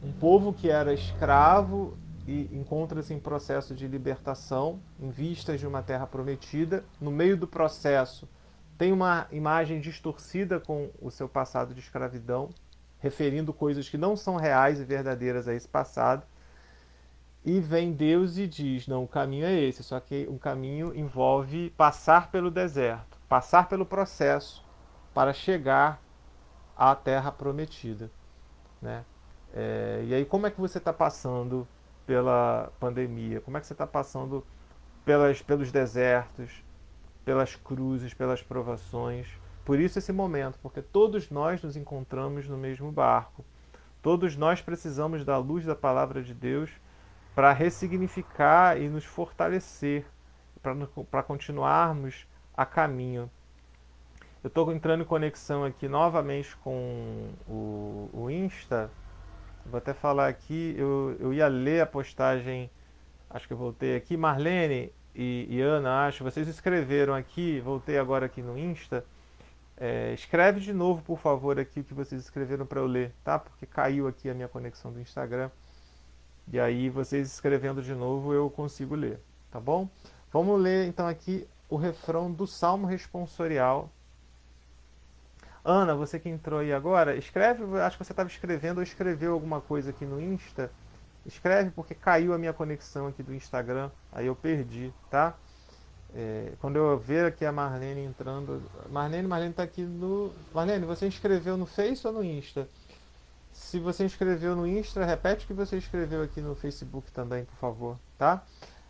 um povo que era escravo e encontra-se em processo de libertação, em vistas de uma terra prometida. No meio do processo, tem uma imagem distorcida com o seu passado de escravidão, referindo coisas que não são reais e verdadeiras a esse passado. E vem Deus e diz, não, o caminho é esse, só que o caminho envolve passar pelo deserto, passar pelo processo para chegar à terra prometida, né? E aí, como é que você está passando pela pandemia? Como é que você está passando pelos desertos, pelas cruzes, pelas provações? Por isso esse momento, porque todos nós nos encontramos no mesmo barco. Todos nós precisamos da luz da palavra de Deus para ressignificar e nos fortalecer, para continuarmos a caminho. Eu estou entrando em conexão aqui novamente com o Insta. Vou até falar aqui, eu ia ler a postagem, acho que eu voltei aqui. Marlene e Ana, acho, vocês escreveram aqui, voltei agora aqui no Insta. Escreve de novo, por favor, aqui o que vocês escreveram para eu ler, tá? Porque caiu aqui a minha conexão do Instagram. E aí, vocês escrevendo de novo, eu consigo ler, tá bom? Vamos ler então aqui o refrão do Salmo responsorial. Ana, você que entrou aí agora, escreve, acho que você estava escrevendo ou escreveu alguma coisa aqui no Insta. Escreve porque caiu a minha conexão aqui do Instagram, aí eu perdi, tá? Quando eu ver aqui a Marlene entrando. Marlene tá aqui no. Marlene, você escreveu no Face ou no Insta? Se você escreveu no Insta, repete o que você escreveu aqui no Facebook também, por favor, tá?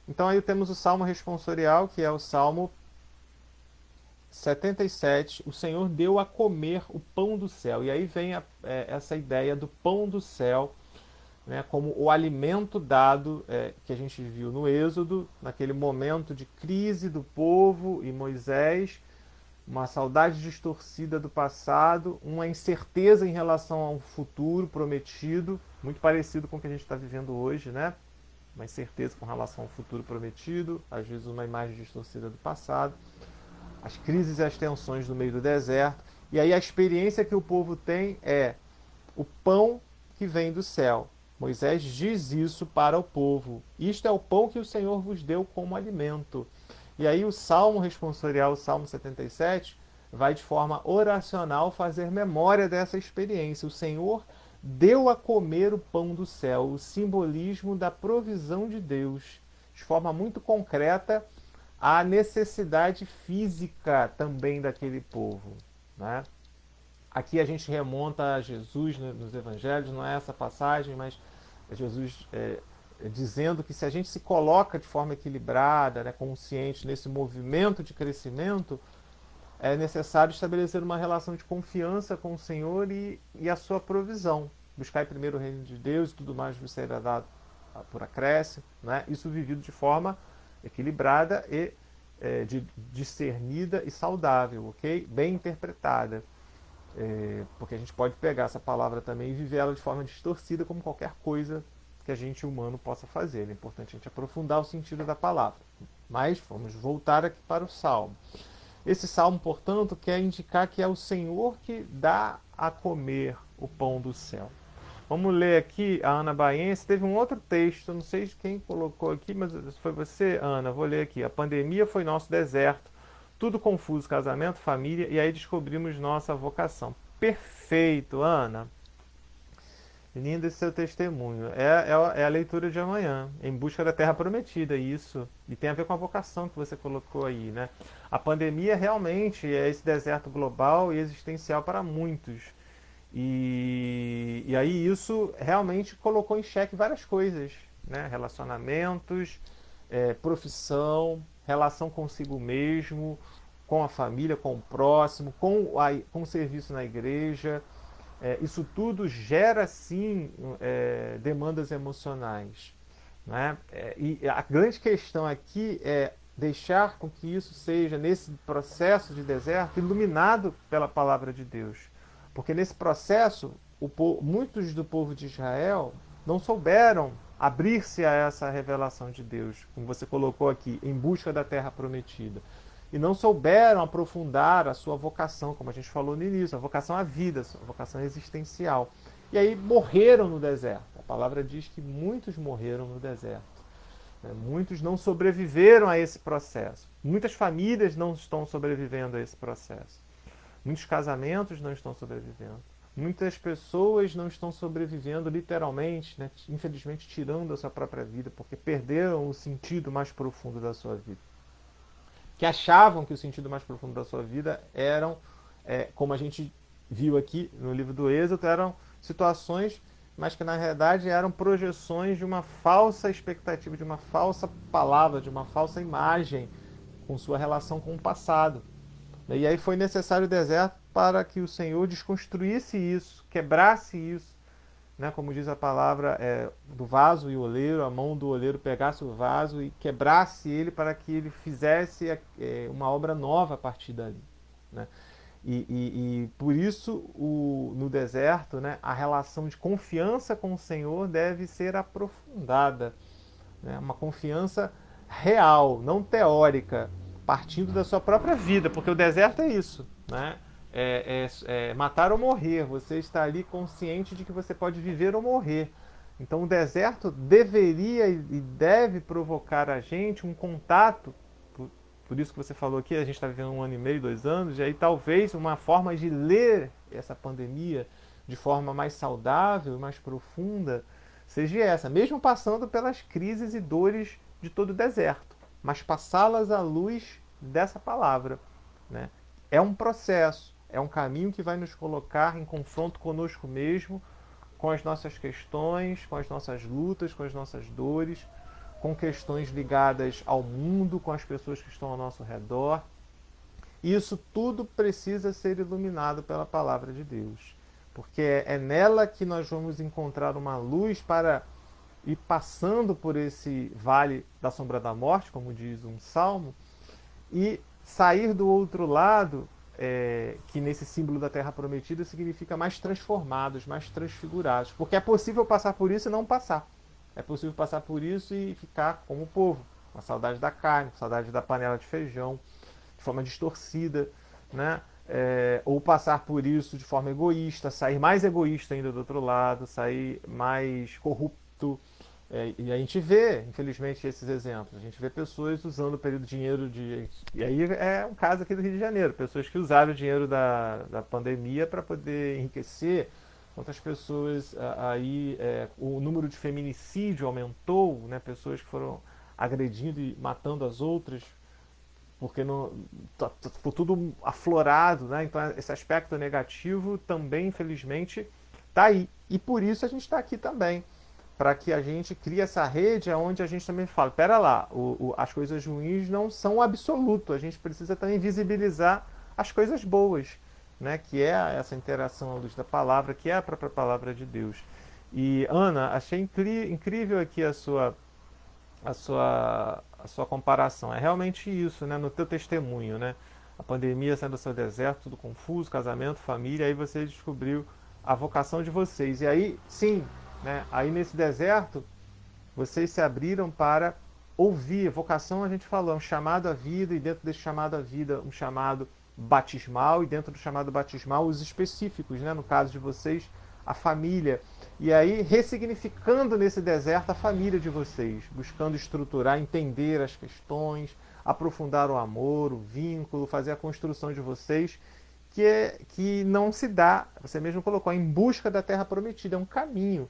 Então aí temos o Salmo responsorial, que é o Salmo 77. O Senhor deu a comer o pão do céu. E aí vem essa ideia do pão do céu, né, como o alimento dado que a gente viu no Êxodo, naquele momento de crise do povo e Moisés, uma saudade distorcida do passado, uma incerteza em relação ao futuro prometido, muito parecido com o que a gente está vivendo hoje, né? Uma incerteza com relação ao futuro prometido, às vezes uma imagem distorcida do passado, as crises e as tensões no meio do deserto, e aí a experiência que o povo tem é o pão que vem do céu. Moisés diz isso para o povo. Isto é o pão que o Senhor vos deu como alimento. E aí o Salmo responsorial, o Salmo 77, vai de forma oracional fazer memória dessa experiência. O Senhor deu a comer o pão do céu, o simbolismo da provisão de Deus, de forma muito concreta, a necessidade física também daquele povo, né? Aqui a gente remonta a Jesus nos evangelhos, não é essa passagem, mas Jesus dizendo que se a gente se coloca de forma equilibrada, né, consciente nesse movimento de crescimento, é necessário estabelecer uma relação de confiança com o Senhor e a sua provisão. Buscar primeiro o reino de Deus e tudo mais vos será dado por acréscimo, né? Isso vivido de forma equilibrada e discernida e saudável, ok? Bem interpretada. Porque a gente pode pegar essa palavra também e viver ela de forma distorcida, como qualquer coisa que a gente humano possa fazer. É importante a gente aprofundar o sentido da palavra. Mas vamos voltar aqui para o Salmo. Esse Salmo, portanto, quer indicar que é o Senhor que dá a comer o pão do céu. Vamos ler aqui a Ana Baense. Teve um outro texto, não sei quem colocou aqui, mas foi você, Ana. Vou ler aqui. A pandemia foi nosso deserto. Tudo confuso, casamento, família, e aí descobrimos nossa vocação. Perfeito, Ana. Lindo esse seu testemunho. É a leitura de amanhã, em busca da terra prometida, isso. E tem a ver com a vocação que você colocou aí, né? A pandemia realmente é esse deserto global e existencial para muitos. E aí isso realmente colocou em xeque várias coisas, né? Relacionamentos, profissão, relação consigo mesmo, com a família, com o próximo, com o serviço na igreja. Isso tudo gera, sim, demandas emocionais. Né? E a grande questão aqui é deixar com que isso seja, nesse processo de deserto, iluminado pela palavra de Deus. Porque nesse processo, muitos do povo de Israel não souberam abrir-se a essa revelação de Deus, como você colocou aqui, em busca da terra prometida. E não souberam aprofundar a sua vocação, como a gente falou no início, a vocação à vida, a vocação existencial. E aí morreram no deserto. A palavra diz que muitos morreram no deserto. Muitos não sobreviveram a esse processo. Muitas famílias não estão sobrevivendo a esse processo. Muitos casamentos não estão sobrevivendo. Muitas pessoas não estão sobrevivendo literalmente, né? Infelizmente tirando a sua própria vida, porque perderam o sentido mais profundo da sua vida. Que achavam que o sentido mais profundo da sua vida eram, como a gente viu aqui no livro do Êxodo, eram situações, mas que na realidade eram projeções de uma falsa expectativa, de uma falsa palavra, de uma falsa imagem com sua relação com o passado. E aí foi necessário o deserto para que o Senhor desconstruísse isso, quebrasse isso, né? Como diz a palavra, do vaso e o oleiro, a mão do oleiro pegasse o vaso e quebrasse ele para que ele fizesse uma obra nova a partir dali. Né? E por isso, no deserto, né, a relação de confiança com o Senhor deve ser aprofundada. Né? Uma confiança real, não teórica, partindo da sua própria vida, porque o deserto é isso, né? Matar ou morrer. Você está ali consciente de que você pode viver ou morrer. Então o deserto deveria e deve provocar a gente um contato por isso que você falou aqui, a gente está vivendo 1 ano e meio, 2 anos, e aí talvez uma forma de ler essa pandemia de forma mais saudável e mais profunda seja essa, mesmo passando pelas crises e dores de todo o deserto, mas passá-las à luz dessa palavra, né? É um processo, é um caminho que vai nos colocar em confronto conosco mesmo, com as nossas questões, com as nossas lutas, com as nossas dores, com questões ligadas ao mundo, com as pessoas que estão ao nosso redor. Isso tudo precisa ser iluminado pela palavra de Deus, porque é nela que nós vamos encontrar uma luz para ir passando por esse vale da sombra da morte, como diz um salmo, e sair do outro lado, que nesse símbolo da terra prometida significa mais transformados, mais transfigurados. Porque é possível passar por isso e não passar. É possível passar por isso e ficar como o povo, com saudade da carne, com saudade da panela de feijão, de forma distorcida, né? Ou passar por isso de forma egoísta, sair mais egoísta ainda do outro lado, sair mais corrupto. E a gente vê, infelizmente, esses exemplos. A gente vê pessoas usando o período de dinheiro de. E aí é um caso aqui do Rio de Janeiro, pessoas que usaram o dinheiro da pandemia para poder enriquecer. Quantas pessoas aí. O número de feminicídio aumentou, né? Pessoas que foram agredindo e matando as outras porque não ficou tudo aflorado, né? Então esse aspecto negativo também, infelizmente, está aí. E por isso a gente está aqui também, para que a gente crie essa rede onde a gente também fala, pera lá, as coisas ruins não são o absoluto, a gente precisa também visibilizar as coisas boas, né? Que é essa interação à luz da palavra, que é a própria palavra de Deus. E Ana, achei incrível aqui a sua comparação. É realmente isso, né? No teu testemunho, né? A pandemia sendo o seu deserto, tudo confuso, casamento, família, aí você descobriu a vocação de vocês. E aí, sim, né? Aí nesse deserto, vocês se abriram para ouvir. Vocação, a gente falou, é um chamado à vida, e dentro desse chamado à vida, um chamado batismal, e dentro do chamado batismal, os específicos, né? No caso de vocês, a família. E aí, ressignificando nesse deserto a família de vocês, buscando estruturar, entender as questões, aprofundar o amor, o vínculo, fazer a construção de vocês, que não se dá, você mesmo colocou, em busca da terra prometida, é um caminho,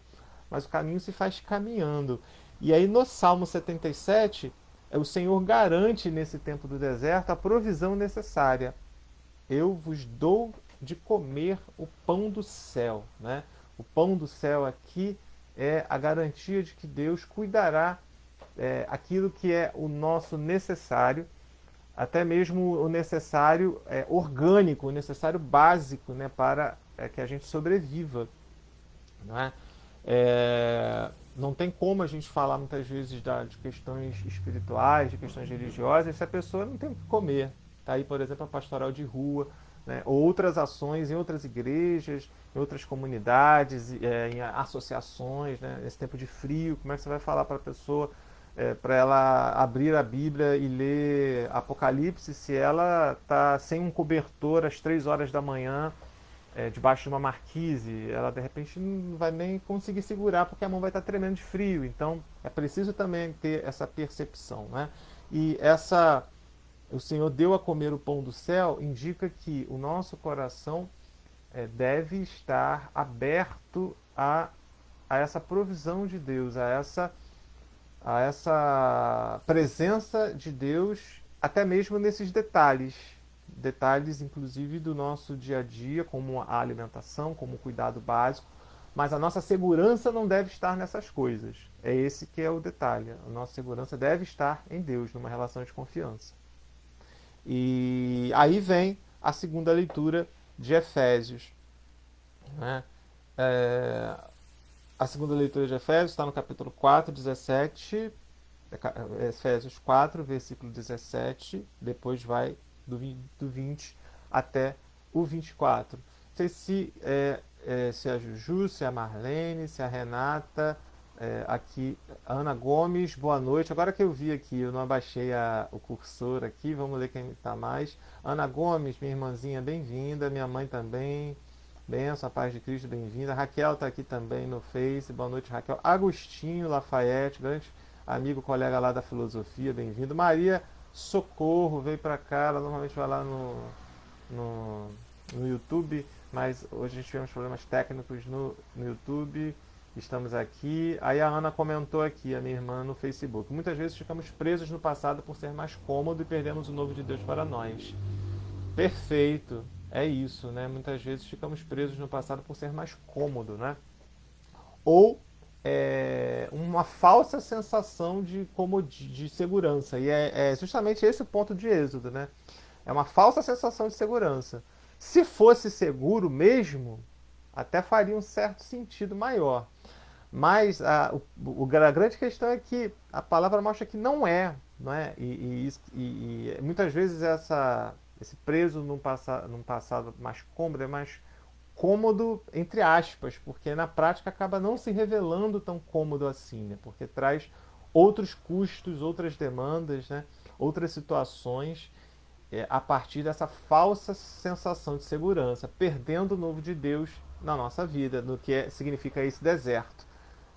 mas o caminho se faz caminhando. E aí no Salmo 77, o Senhor garante nesse tempo do deserto a provisão necessária. Eu vos dou de comer o pão do céu, né? O pão do céu aqui é a garantia de que Deus cuidará aquilo que é o nosso necessário, até mesmo o necessário orgânico, o necessário básico, né, para que a gente sobreviva. Não é? Não tem como a gente falar muitas vezes de questões espirituais, de questões religiosas, se a pessoa não tem o que comer. Está aí, por exemplo, a pastoral de rua, né? Outras ações em outras igrejas, em outras comunidades, em associações, né? Nesse tempo de frio, como é que você vai falar para a pessoa, para ela abrir a Bíblia e ler Apocalipse, se ela está sem um cobertor às 3 horas da manhã, debaixo de uma marquise, ela de repente não vai nem conseguir segurar porque a mão vai estar tremendo de frio. Então é preciso também ter essa percepção, né? E o Senhor deu a comer o pão do céu indica que o nosso coração deve estar aberto a essa provisão de Deus, a essa presença de Deus, até mesmo nesses detalhes inclusive do nosso dia a dia, como a alimentação, como o cuidado básico, mas a nossa segurança não deve estar nessas coisas. É esse que é o detalhe. A nossa segurança deve estar em Deus, numa relação de confiança. E aí vem a segunda leitura de Efésios, né? A segunda leitura de Efésios está no capítulo 4, 17, Efésios 4, versículo 17, depois vai do 20 até o 24. Não sei se a Juju, se a Marlene, se a Renata, aqui, Ana Gomes, boa noite. Agora que eu vi aqui, eu não abaixei o cursor aqui, vamos ler quem está mais. Ana Gomes, minha irmãzinha, bem-vinda. Minha mãe também. Benção, a paz de Cristo, bem-vinda. Raquel está aqui também no Face, boa noite, Raquel. Agostinho Lafayette, grande amigo, colega lá da filosofia, bem-vindo. Maria Socorro veio para cá, ela normalmente vai lá no, no YouTube, mas hoje a gente tivemos problemas técnicos no YouTube. Estamos aqui. Aí a Ana comentou aqui, a minha irmã, no Facebook. Muitas vezes ficamos presos no passado por ser mais cômodo e perdemos o novo de Deus para nós. Perfeito. É isso, né? Muitas vezes ficamos presos no passado por ser mais cômodo, né? Ou uma falsa sensação de segurança. E é justamente esse o ponto de Êxodo, né? É uma falsa sensação de segurança. Se fosse seguro mesmo, até faria um certo sentido maior. Mas a grande questão é que a palavra mostra que não é. Não é? E muitas vezes esse preso num passado mais cômodo é mais cômodo, entre aspas, porque na prática acaba não se revelando tão cômodo assim, né? Porque traz outros custos, outras demandas, né? Outras situações a partir dessa falsa sensação de segurança, perdendo o novo de Deus na nossa vida, no que significa esse deserto.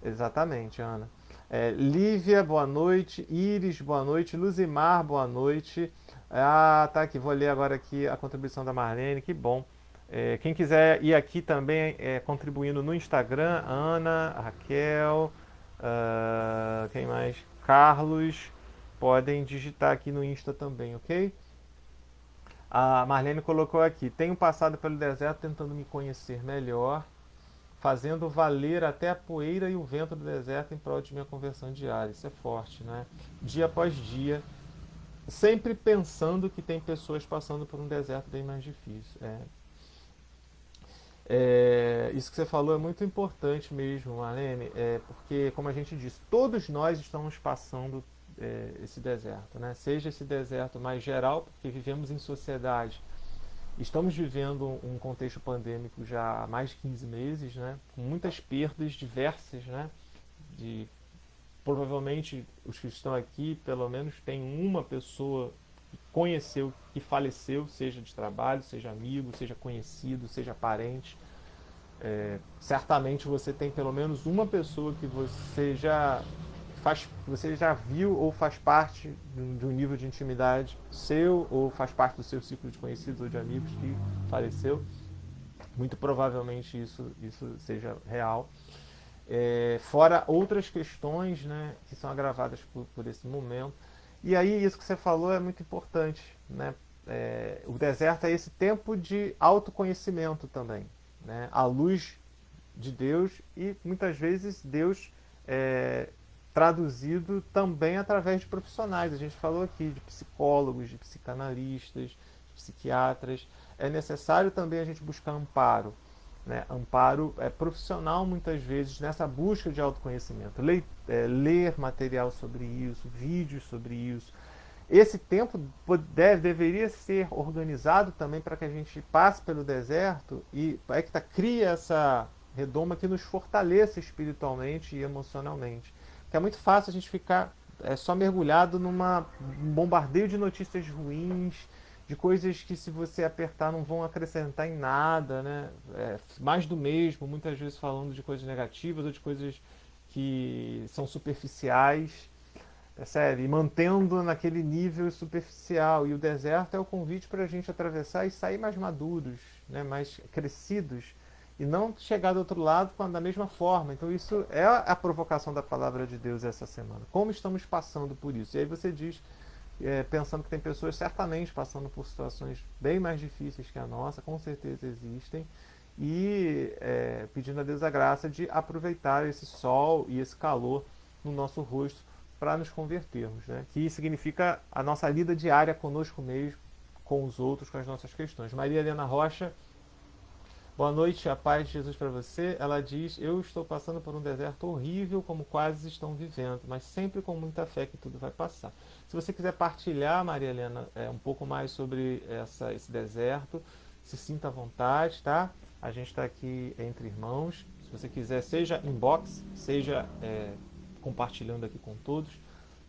Exatamente, Ana. Lívia, boa noite. Iris, boa noite. Luzimar, boa noite. Ah, tá aqui. Vou ler agora aqui a contribuição da Marlene. Que bom. Quem quiser ir aqui também contribuindo no Instagram, Ana, Raquel, quem mais? Carlos, podem digitar aqui no Insta também, ok? A Marlene colocou aqui: tenho passado pelo deserto tentando me conhecer melhor, fazendo valer até a poeira e o vento do deserto em prol de minha conversão diária. Isso é forte, né? Dia após dia, sempre pensando que tem pessoas passando por um deserto bem mais difícil. Isso que você falou é muito importante mesmo, Marlene, porque, como a gente disse, todos nós estamos passando esse deserto, né? Seja esse deserto mais geral, porque vivemos em sociedade. Estamos vivendo um contexto pandêmico já há mais de 15 meses, né? Com muitas perdas diversas, né? De, provavelmente os que estão aqui, pelo menos, tem uma pessoa que conheceu, que faleceu, seja de trabalho, seja amigo, seja conhecido, seja parente. Certamente você tem pelo menos uma pessoa que você já viu ou faz parte de um nível de intimidade seu, ou faz parte do seu ciclo de conhecidos ou de amigos que faleceu. Muito provavelmente isso seja real. Fora outras questões, né, que são agravadas por esse momento. E aí isso que você falou é muito importante, né? O deserto é esse tempo de autoconhecimento também, né? À luz de Deus, e muitas vezes Deus é traduzido também através de profissionais. A gente falou aqui de psicólogos, de psicanalistas, de psiquiatras. É necessário também a gente buscar amparo, né? Amparo profissional muitas vezes nessa busca de autoconhecimento. Ler material sobre isso, vídeos sobre isso. Esse tempo deveria ser organizado também para que a gente passe pelo deserto e cria essa redoma que nos fortaleça espiritualmente e emocionalmente. Porque é muito fácil a gente ficar só mergulhado um bombardeio de notícias ruins, de coisas que, se você apertar, não vão acrescentar em nada, né? Mais do mesmo, muitas vezes falando de coisas negativas ou de coisas que são superficiais, percebe? E mantendo naquele nível superficial. E o deserto é o convite para a gente atravessar e sair mais maduros, né? Mais crescidos, e não chegar do outro lado da mesma forma. Então isso é a provocação da palavra de Deus essa semana. Como estamos passando por isso? E aí você diz, pensando que tem pessoas certamente passando por situações bem mais difíceis que a nossa, com certeza existem, e pedindo a Deus a graça de aproveitar esse sol e esse calor no nosso rosto para nos convertermos, né? Que significa a nossa lida diária conosco mesmo, com os outros, com as nossas questões. Maria Helena Rocha: boa noite, a paz de Jesus para você. Ela diz: eu estou passando por um deserto horrível, como quase estão vivendo, mas sempre com muita fé que tudo vai passar. Se você quiser partilhar, Maria Helena, um pouco mais sobre esse deserto, se sinta à vontade, tá? A gente está aqui entre irmãos. Se você quiser, seja inbox, seja compartilhando aqui com todos,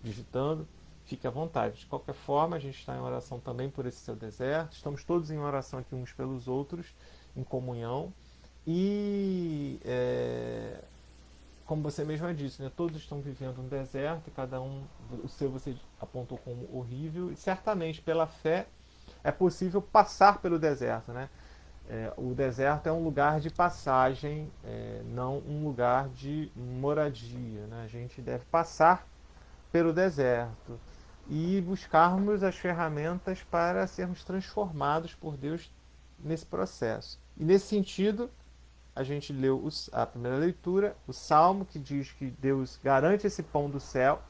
digitando, fique à vontade. De qualquer forma, a gente está em oração também por esse seu deserto. Estamos todos em oração aqui uns pelos outros, em comunhão. E como você mesma disse, né, todos estão vivendo um deserto e cada um, o seu você apontou como horrível, e certamente pela fé é possível passar pelo deserto, né? O deserto é um lugar de passagem, não um lugar de moradia, né? A gente deve passar pelo deserto e buscarmos as ferramentas para sermos transformados por Deus nesse processo. E nesse sentido, a gente leu a primeira leitura, o Salmo, que diz que Deus garante esse pão do céu,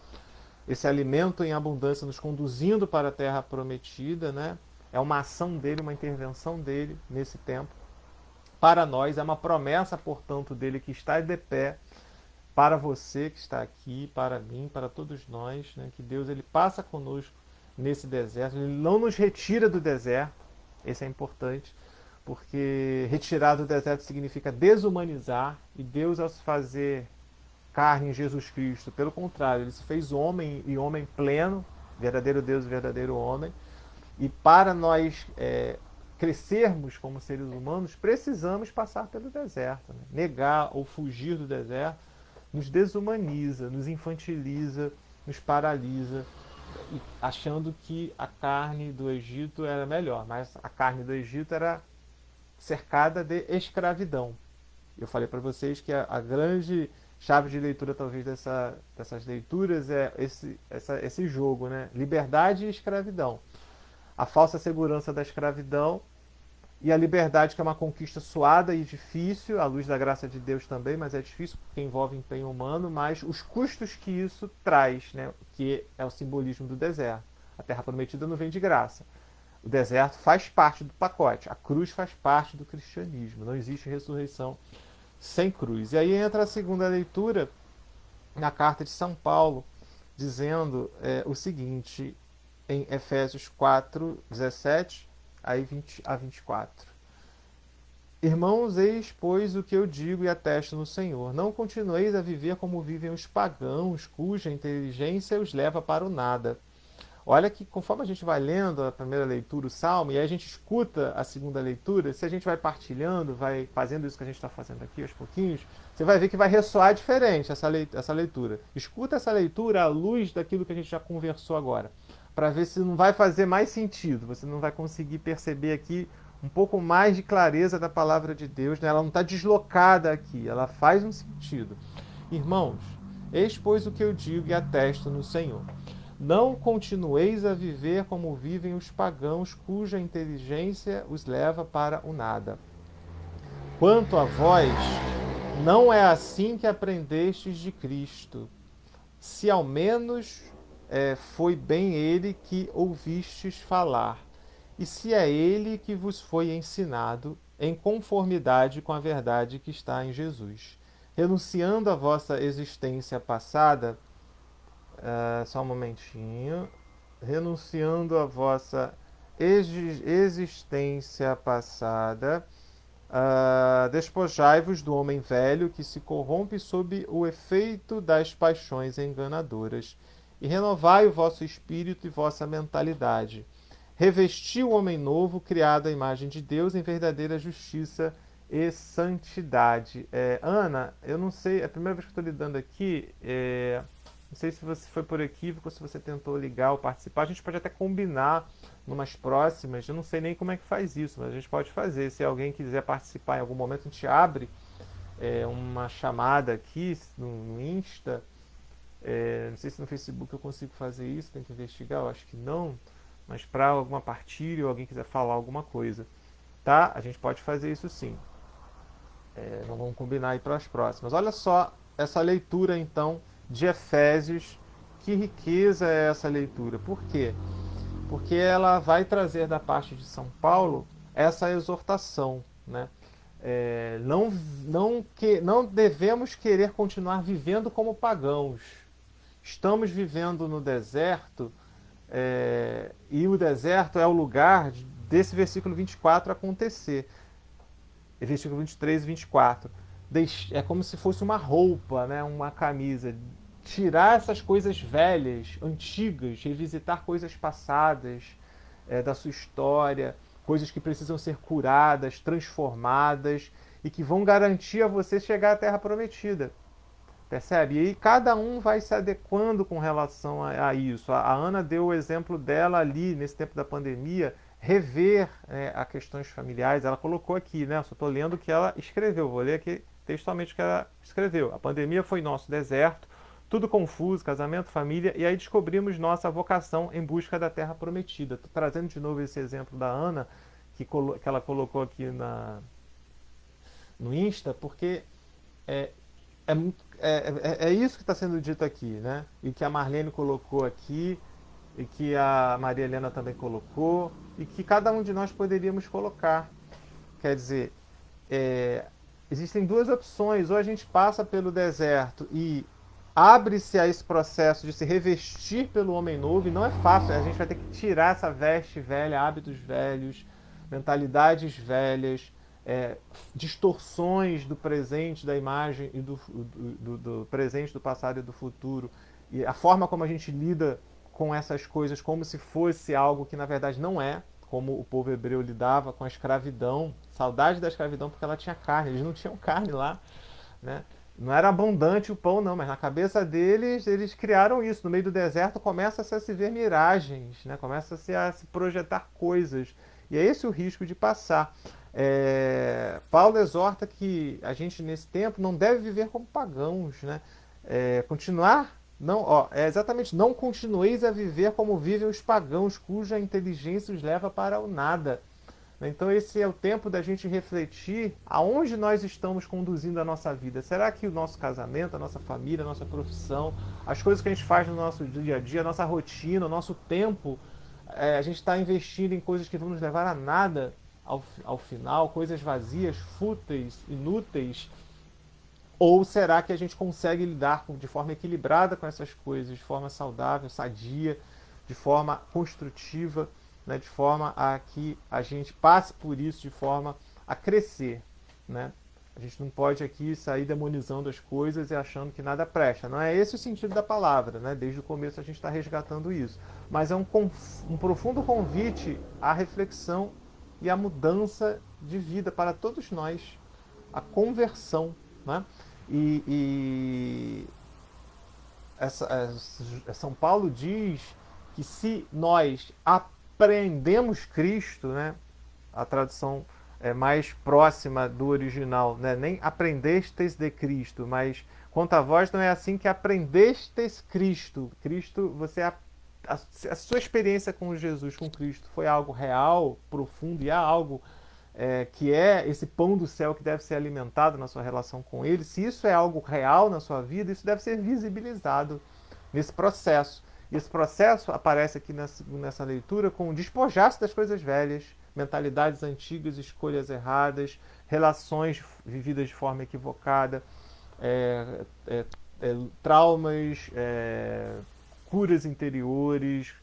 esse alimento em abundância nos conduzindo para a terra prometida, né? É uma ação dele, uma intervenção dele nesse tempo. Para nós, é uma promessa, portanto, dele que está de pé para você que está aqui, para mim, para todos nós, né? Que Deus ele passa conosco nesse deserto, ele não nos retira do deserto, esse é importante, porque retirar do deserto significa desumanizar, e Deus, ao se fazer carne em Jesus Cristo, pelo contrário, ele se fez homem e homem pleno, verdadeiro Deus e verdadeiro homem, e para nós crescermos como seres humanos, precisamos passar pelo deserto, né? Negar ou fugir do deserto nos desumaniza, nos infantiliza, nos paralisa, achando que a carne do Egito era melhor, mas a carne do Egito era cercada de escravidão. Eu falei para vocês que a grande chave de leitura, talvez, dessas leituras é esse jogo, né? Liberdade e escravidão. A falsa segurança da escravidão e a liberdade, que é uma conquista suada e difícil, à luz da graça de Deus também, mas é difícil porque envolve empenho humano, mas os custos que isso traz, né? Que é o simbolismo do deserto. A terra prometida não vem de graça. O deserto faz parte do pacote. A cruz faz parte do cristianismo. Não existe ressurreição sem cruz. E aí entra a segunda leitura na carta de São Paulo, dizendo o seguinte, em Efésios 4, 17 aí 20 a 24. Irmãos, eis, pois, o que eu digo e atesto no Senhor. Não continueis a viver como vivem os pagãos, cuja inteligência os leva para o nada. Olha que conforme a gente vai lendo a primeira leitura, o Salmo, e aí a gente escuta a segunda leitura, se a gente vai partilhando, vai fazendo isso que a gente está fazendo aqui aos pouquinhos, você vai ver que vai ressoar diferente essa leitura. Escuta essa leitura à luz daquilo que a gente já conversou agora, para ver se não vai fazer mais sentido, você não vai conseguir perceber aqui um pouco mais de clareza da palavra de Deus, né? Ela não está deslocada aqui, ela faz um sentido. Irmãos, eis pois o que eu digo e atesto no Senhor. Não continueis a viver como vivem os pagãos, cuja inteligência os leva para o nada. Quanto a vós, não é assim que aprendestes de Cristo, se ao menos foi bem ele que ouvistes falar, e se é ele que vos foi ensinado, em conformidade com a verdade que está em Jesus. Renunciando à vossa existência passada, só um momentinho. Renunciando à vossa existência passada, despojai-vos do homem velho que se corrompe sob o efeito das paixões enganadoras, e renovai o vosso espírito e vossa mentalidade. Revesti o homem novo, criado à imagem de Deus, em verdadeira justiça e santidade. Ana, eu não sei, é a primeira vez que estou lidando aqui, não sei se você foi por equívoco ou se você tentou ligar ou participar. A gente pode até combinar numas próximas. Eu não sei nem como é que faz isso, mas a gente pode fazer. Se alguém quiser participar em algum momento, a gente abre uma chamada aqui no Insta. Não sei se no Facebook eu consigo fazer isso, tem que investigar, eu acho que não. Mas para alguma partilha ou alguém quiser falar alguma coisa, tá? A gente pode fazer isso sim. Não vamos combinar aí para as próximas. Olha só essa leitura então de Efésios. Que riqueza é essa leitura? Por quê? Porque ela vai trazer da parte de São Paulo essa exortação, né? Não devemos querer continuar vivendo como pagãos. Estamos vivendo no deserto, e o deserto é o lugar desse versículo 24 acontecer. Versículo 23 e 24. É como se fosse uma roupa, né? Uma camisa. Tirar essas coisas velhas, antigas, revisitar coisas passadas da sua história, coisas que precisam ser curadas, transformadas e que vão garantir a você chegar à Terra Prometida. Percebe? E aí cada um vai se adequando com relação a isso. A Ana deu o exemplo dela ali, nesse tempo da pandemia, rever a questões familiares. Ela colocou aqui, né? Eu só estou lendo o que ela escreveu. Vou ler aqui textualmente o que ela escreveu. A pandemia foi nosso deserto, tudo confuso, casamento, família, e aí descobrimos nossa vocação em busca da terra prometida. Estou trazendo de novo esse exemplo da Ana, que ela colocou aqui no Insta, porque é, é isso que está sendo dito aqui, né? E que a Marlene colocou aqui, e que a Maria Helena também colocou, e que cada um de nós poderíamos colocar. Quer dizer, é, existem duas opções: ou a gente passa pelo deserto e abre-se a esse processo de se revestir pelo homem novo, e não é fácil, a gente vai ter que tirar essa veste velha, hábitos velhos, mentalidades velhas, distorções do presente, da imagem e do presente, do passado e do futuro, e a forma como a gente lida com essas coisas como se fosse algo que na verdade não é, como o povo hebreu lidava com a escravidão, saudade da escravidão porque ela tinha carne, eles não tinham carne lá, né? Não era abundante o pão, não, mas na cabeça deles, eles criaram isso. No meio do deserto começa-se a se ver miragens, né? Começa-se a se projetar coisas. E é esse o risco de passar. Paulo exorta que a gente, nesse tempo, não deve viver como pagãos, né? Continuar, não, exatamente, não continueis a viver como vivem os pagãos, cuja inteligência os leva para o nada. Então esse é o tempo da gente refletir aonde nós estamos conduzindo a nossa vida. Será que o nosso casamento, a nossa família, a nossa profissão, as coisas que a gente faz no nosso dia a dia, a nossa rotina, o nosso tempo, a gente está investindo em coisas que vão nos levar a nada ao final, coisas vazias, fúteis, inúteis? Ou será que a gente consegue lidar de forma equilibrada com essas coisas, de forma saudável, sadia, de forma construtiva, né, de forma a que a gente passe por isso de forma a crescer, né? A gente não pode aqui sair demonizando as coisas e achando que nada presta. Não é esse o sentido da palavra, né? Desde o começo a gente está resgatando isso. Mas é um profundo convite à reflexão e à mudança de vida para todos nós, a conversão, né? E São Paulo diz que se nós aprendemos Cristo, né, a tradução mais próxima do original, né, nem aprendestes de Cristo, mas quanto a vós não é assim que aprendestes Cristo. Cristo, a sua experiência com Jesus, com Cristo, foi algo real, profundo, e há algo que é esse pão do céu que deve ser alimentado na sua relação com Ele. Se isso é algo real na sua vida, isso deve ser visibilizado nesse processo. E esse processo aparece aqui nessa leitura com despojar-se das coisas velhas, mentalidades antigas, escolhas erradas, relações vividas de forma equivocada, traumas, curas interiores,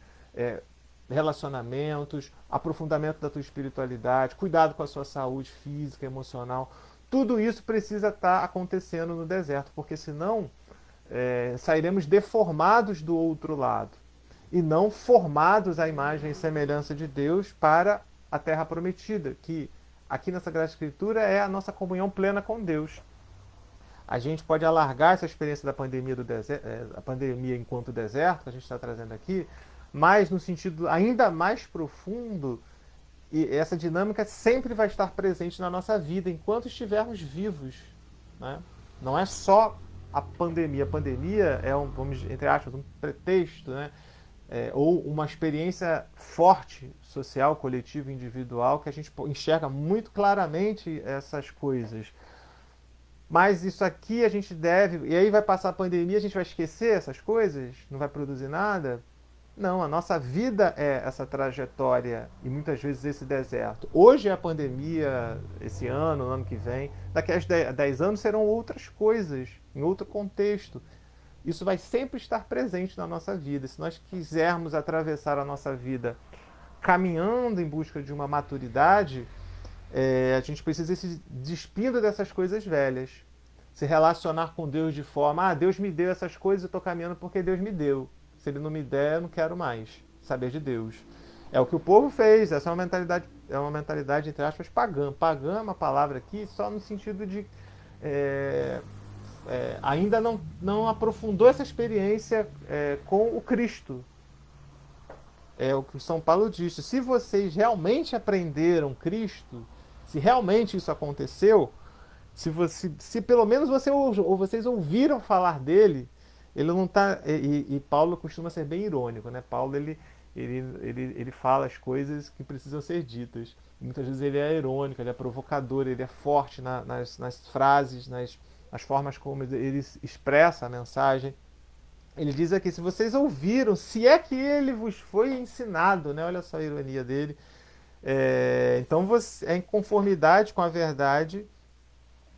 relacionamentos, aprofundamento da tua espiritualidade, cuidado com a sua saúde física, emocional. Tudo isso precisa estar acontecendo no deserto, porque senão sairemos deformados do outro lado e não formados à imagem e semelhança de Deus para a terra prometida, que aqui na Sagrada Escritura é a nossa comunhão plena com Deus. A gente pode alargar essa experiência da pandemia do deserto, a pandemia enquanto deserto, que a gente está trazendo aqui, mas no sentido ainda mais profundo, e essa dinâmica sempre vai estar presente na nossa vida enquanto estivermos vivos, né? Não é só a pandemia. A pandemia é vamos, entre aspas, um pretexto, né? Ou uma experiência forte, social, coletiva, individual, que a gente enxerga muito claramente essas coisas. Mas isso aqui a gente deve... E aí vai passar a pandemia, a gente vai esquecer essas coisas? Não vai produzir nada? Não, a nossa vida é essa trajetória e muitas vezes esse deserto. Hoje é a pandemia, esse ano, no ano que vem. Daqui a 10 anos serão outras coisas, em outro contexto. Isso vai sempre estar presente na nossa vida. Se nós quisermos atravessar a nossa vida caminhando em busca de uma maturidade, a gente precisa ir se despindo dessas coisas velhas. Se relacionar com Deus de forma, Deus me deu essas coisas, eu estou caminhando porque Deus me deu. Se Ele não me der, eu não quero mais saber de Deus. É o que o povo fez. Essa é uma mentalidade entre aspas, pagã. Pagã é uma palavra aqui só no sentido de ainda não aprofundou essa experiência com o Cristo. É o que São Paulo diz. Se vocês realmente aprenderam Cristo, se realmente isso aconteceu, se pelo menos vocês ouviram falar dele, ele não tá. E Paulo costuma ser bem irônico, né? Paulo ele fala as coisas que precisam ser ditas. Muitas vezes ele é irônico, ele é provocador, ele é forte nas frases, nas formas como ele expressa a mensagem. Ele diz aqui, se vocês ouviram, se é que ele vos foi ensinado, né? Olha só a ironia dele. Então você é em conformidade com a verdade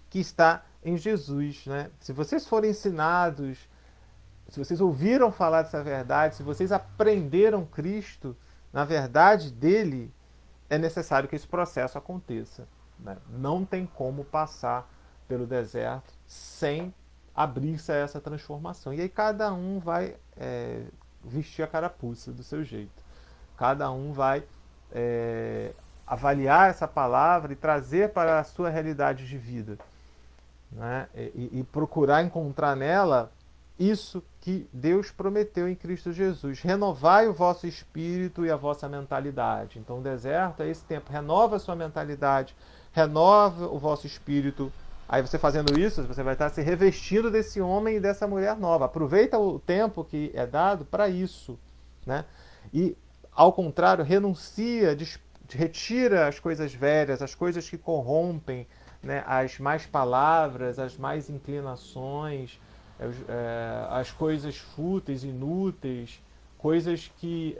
que está em Jesus, né? Se vocês forem ensinados, se vocês ouviram falar dessa verdade, se vocês aprenderam Cristo na verdade dele, é necessário que esse processo aconteça, né? Não tem como passar pelo deserto sem abrir-se a essa transformação. E aí cada um vai vestir a carapuça do seu jeito. Cada um vai avaliar essa palavra e trazer para a sua realidade de vida, né? E procurar encontrar nela isso que Deus prometeu em Cristo Jesus. Renovai o vosso espírito e a vossa mentalidade. Então o deserto é esse tempo. Renova a sua mentalidade, renova o vosso espírito. Aí você fazendo isso, você vai estar se revestindo desse homem e dessa mulher nova. Aproveita o tempo que é dado para isso, né? E, ao contrário, renuncia, retira as coisas velhas, as coisas que corrompem, né? As más palavras, as más inclinações, as coisas fúteis, inúteis, coisas que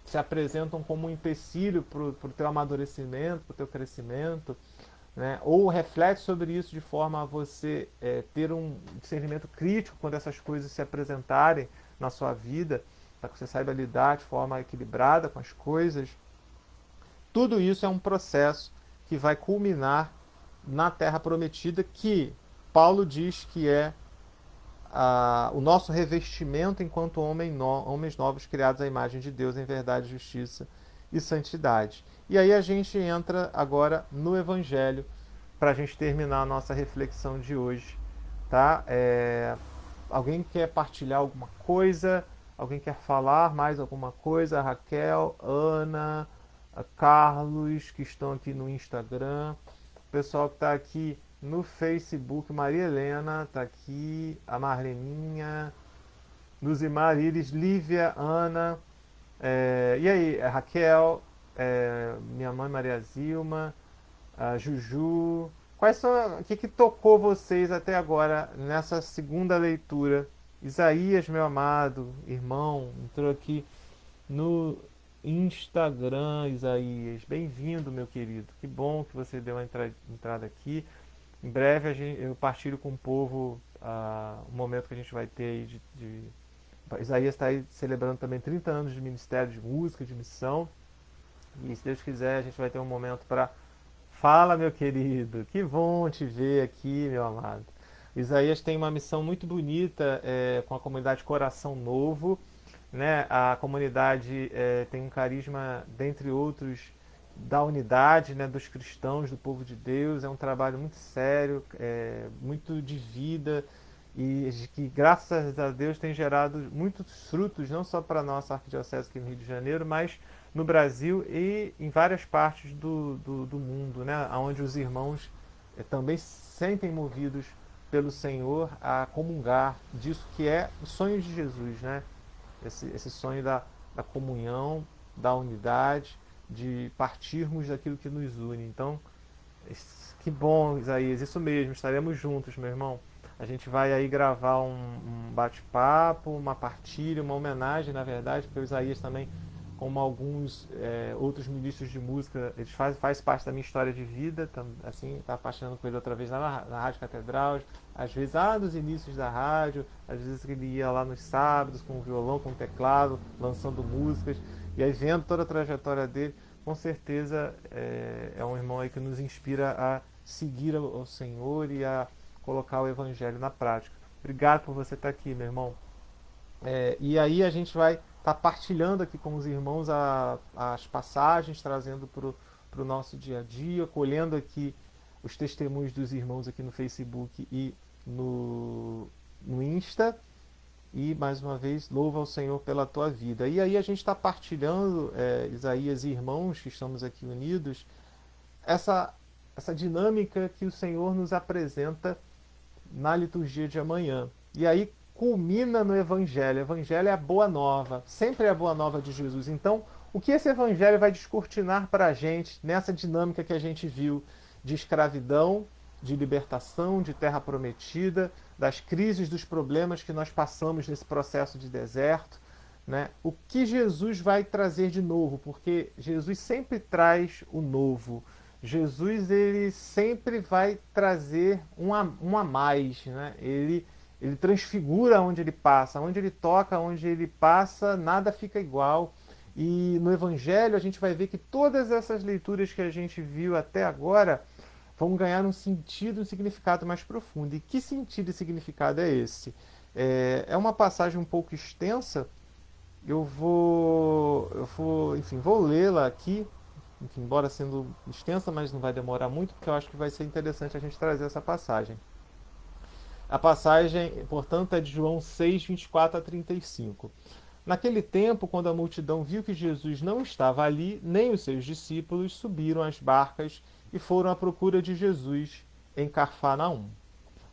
se apresentam como um empecilho para o teu amadurecimento, para o teu crescimento, né? Ou reflete sobre isso de forma a você ter um discernimento crítico quando essas coisas se apresentarem na sua vida, para que você saiba lidar de forma equilibrada com as coisas. Tudo isso é um processo que vai culminar na Terra Prometida, que Paulo diz que é o nosso revestimento enquanto homens novos criados à imagem de Deus em verdade, justiça e santidade. E aí a gente entra agora no Evangelho para a gente terminar a nossa reflexão de hoje, tá? Alguém quer partilhar alguma coisa? Alguém quer falar mais alguma coisa? Raquel, Ana, Carlos, que estão aqui no Instagram, o pessoal que está aqui no Facebook, Maria Helena está aqui, a Marleninha, Luzimar, Iris, Lívia, Ana, e aí, Raquel, minha mãe Maria Zilma, a Juju. Quais são, o que tocou vocês até agora nessa segunda leitura? Isaías, meu amado irmão, entrou aqui no Instagram. Isaías, bem-vindo, meu querido. Que bom que você deu uma entrada aqui. Em breve eu partilho com o povo o momento que a gente vai ter aí Isaías está aí celebrando também 30 anos de ministério de música, de missão. E se Deus quiser, a gente vai ter um momento para... Fala, meu querido. Que bom te ver aqui, meu amado. Isaías tem uma missão muito bonita com a comunidade Coração Novo, né? A comunidade tem um carisma, dentre outros, da unidade, né, dos cristãos, do povo de Deus. É um trabalho muito sério, muito de vida, e que, graças a Deus, tem gerado muitos frutos, não só para a nossa arquidiocese aqui no Rio de Janeiro, mas no Brasil e em várias partes do mundo, né, onde os irmãos também se sentem movidos pelo Senhor a comungar disso que é o sonho de Jesus, né? Esse sonho da comunhão, da unidade, de partirmos daquilo que nos une. Então, que bom, Isaías, isso mesmo, estaremos juntos, meu irmão. A gente vai aí gravar um bate-papo, uma partilha, uma homenagem, na verdade, porque o Isaías também, como alguns outros ministros de música, eles faz parte da minha história de vida, assim, tá apaixonando com ele outra vez lá na Rádio Catedral, às vezes nos inícios da rádio, às vezes ele ia lá nos sábados com o violão, com o teclado, lançando músicas, e aí vendo toda a trajetória dele, com certeza é um irmão aí que nos inspira a seguir ao Senhor e a colocar o Evangelho na prática. Obrigado por você estar aqui, meu irmão. E aí a gente vai estar partilhando aqui com os irmãos as passagens, trazendo para o nosso dia a dia, colhendo aqui os testemunhos dos irmãos aqui no Facebook e no Insta. E, mais uma vez, louva ao Senhor pela tua vida. E aí a gente está partilhando, Isaías e irmãos que estamos aqui unidos, essa dinâmica que o Senhor nos apresenta na liturgia de amanhã. E aí culmina no Evangelho. O Evangelho é a boa nova, sempre é a boa nova de Jesus. Então, o que esse Evangelho vai descortinar para a gente nessa dinâmica que a gente viu de escravidão, de libertação, de terra prometida, das crises, dos problemas que nós passamos nesse processo de deserto, né? O que Jesus vai trazer de novo? Porque Jesus sempre traz o novo. Jesus, ele sempre vai trazer um a mais, né? Ele transfigura onde ele passa, onde ele toca, onde ele passa, nada fica igual. E no Evangelho a gente vai ver que todas essas leituras que a gente viu até agora vão ganhar um sentido, um significado mais profundo. E que sentido e significado é esse? É uma passagem um pouco extensa. Enfim, vou lê-la aqui, enfim, embora sendo extensa, mas não vai demorar muito, porque eu acho que vai ser interessante a gente trazer essa passagem. A passagem, portanto, é de João 6, 24 a 35. Naquele tempo, quando a multidão viu que Jesus não estava ali, nem os seus discípulos, subiram às barcas e foram à procura de Jesus em Cafarnaum.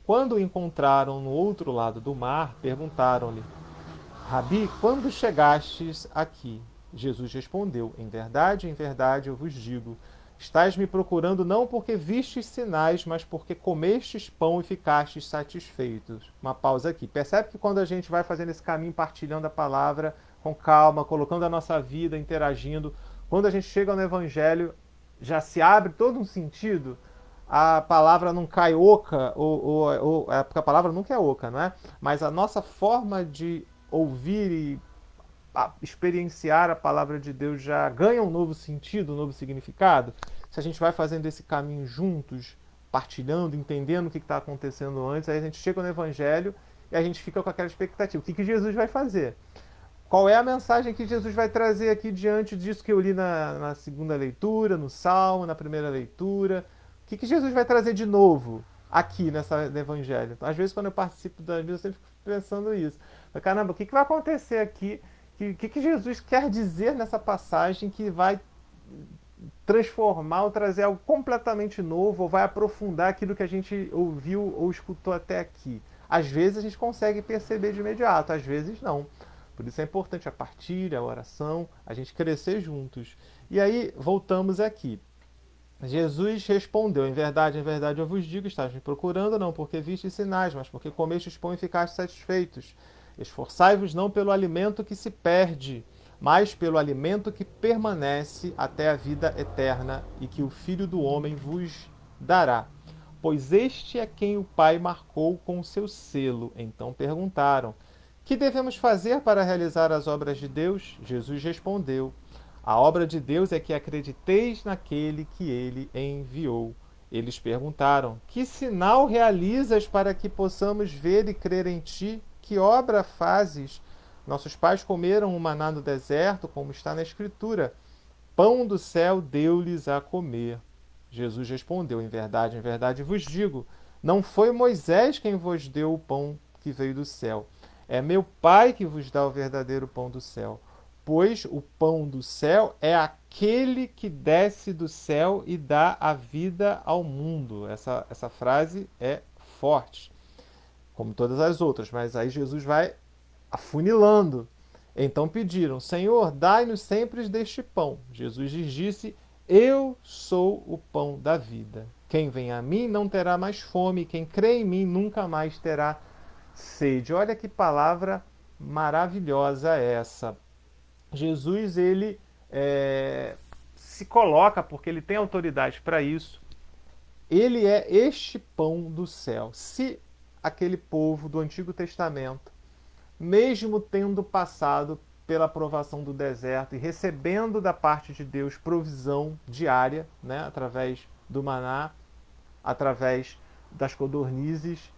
Quando o encontraram no outro lado do mar, perguntaram-lhe: Rabi, quando chegastes aqui? Jesus respondeu: em verdade, eu vos digo, estais me procurando não porque vistes sinais, mas porque comestes pão e ficastes satisfeitos. Uma pausa aqui. Percebe que quando a gente vai fazendo esse caminho, partilhando a palavra com calma, colocando a nossa vida, interagindo, quando a gente chega no Evangelho, já se abre todo um sentido, a palavra não cai oca, porque a palavra nunca é oca, não é? Mas a nossa forma de ouvir e experienciar a palavra de Deus já ganha um novo sentido, um novo significado. Se a gente vai fazendo esse caminho juntos, partilhando, entendendo o que está acontecendo antes, aí a gente chega no Evangelho e a gente fica com aquela expectativa. O que Jesus vai fazer? Qual é a mensagem que Jesus vai trazer aqui diante disso que eu li na segunda leitura, no Salmo, na primeira leitura? O que Jesus vai trazer de novo aqui no Evangelho? Então, às vezes, quando eu participo da vida, eu sempre fico pensando isso. Caramba, o que vai acontecer aqui? O que Jesus quer dizer nessa passagem que vai transformar ou trazer algo completamente novo ou vai aprofundar aquilo que a gente ouviu ou escutou até aqui? Às vezes a gente consegue perceber de imediato, às vezes não. Por isso é importante a partilha, a oração, a gente crescer juntos. E aí, voltamos aqui. Jesus respondeu: em verdade, eu vos digo, estáis me procurando não porque vistes sinais, mas porque comestes pão e ficastes satisfeitos. Esforçai-vos não pelo alimento que se perde, mas pelo alimento que permanece até a vida eterna e que o Filho do Homem vos dará. Pois este é quem o Pai marcou com o seu selo. Então perguntaram: que devemos fazer para realizar as obras de Deus? Jesus respondeu: a obra de Deus é que acrediteis naquele que ele enviou. Eles perguntaram: que sinal realizas para que possamos ver e crer em ti? Que obra fazes? Nossos pais comeram o maná no deserto, como está na Escritura. Pão do céu deu-lhes a comer. Jesus respondeu: em verdade vos digo, não foi Moisés quem vos deu o pão que veio do céu. É meu Pai que vos dá o verdadeiro pão do céu. Pois o pão do céu é aquele que desce do céu e dá a vida ao mundo. Essa frase é forte, como todas as outras, mas aí Jesus vai afunilando. Então pediram: Senhor, dai-nos sempre deste pão. Jesus lhes disse: eu sou o pão da vida. Quem vem a mim não terá mais fome, quem crê em mim nunca mais terá sede. Olha que palavra maravilhosa essa. Jesus, ele se coloca, porque ele tem autoridade para isso, ele é este pão do céu. Se aquele povo do Antigo Testamento, mesmo tendo passado pela provação do deserto e recebendo da parte de Deus provisão diária, né, através do maná, através das codornizes,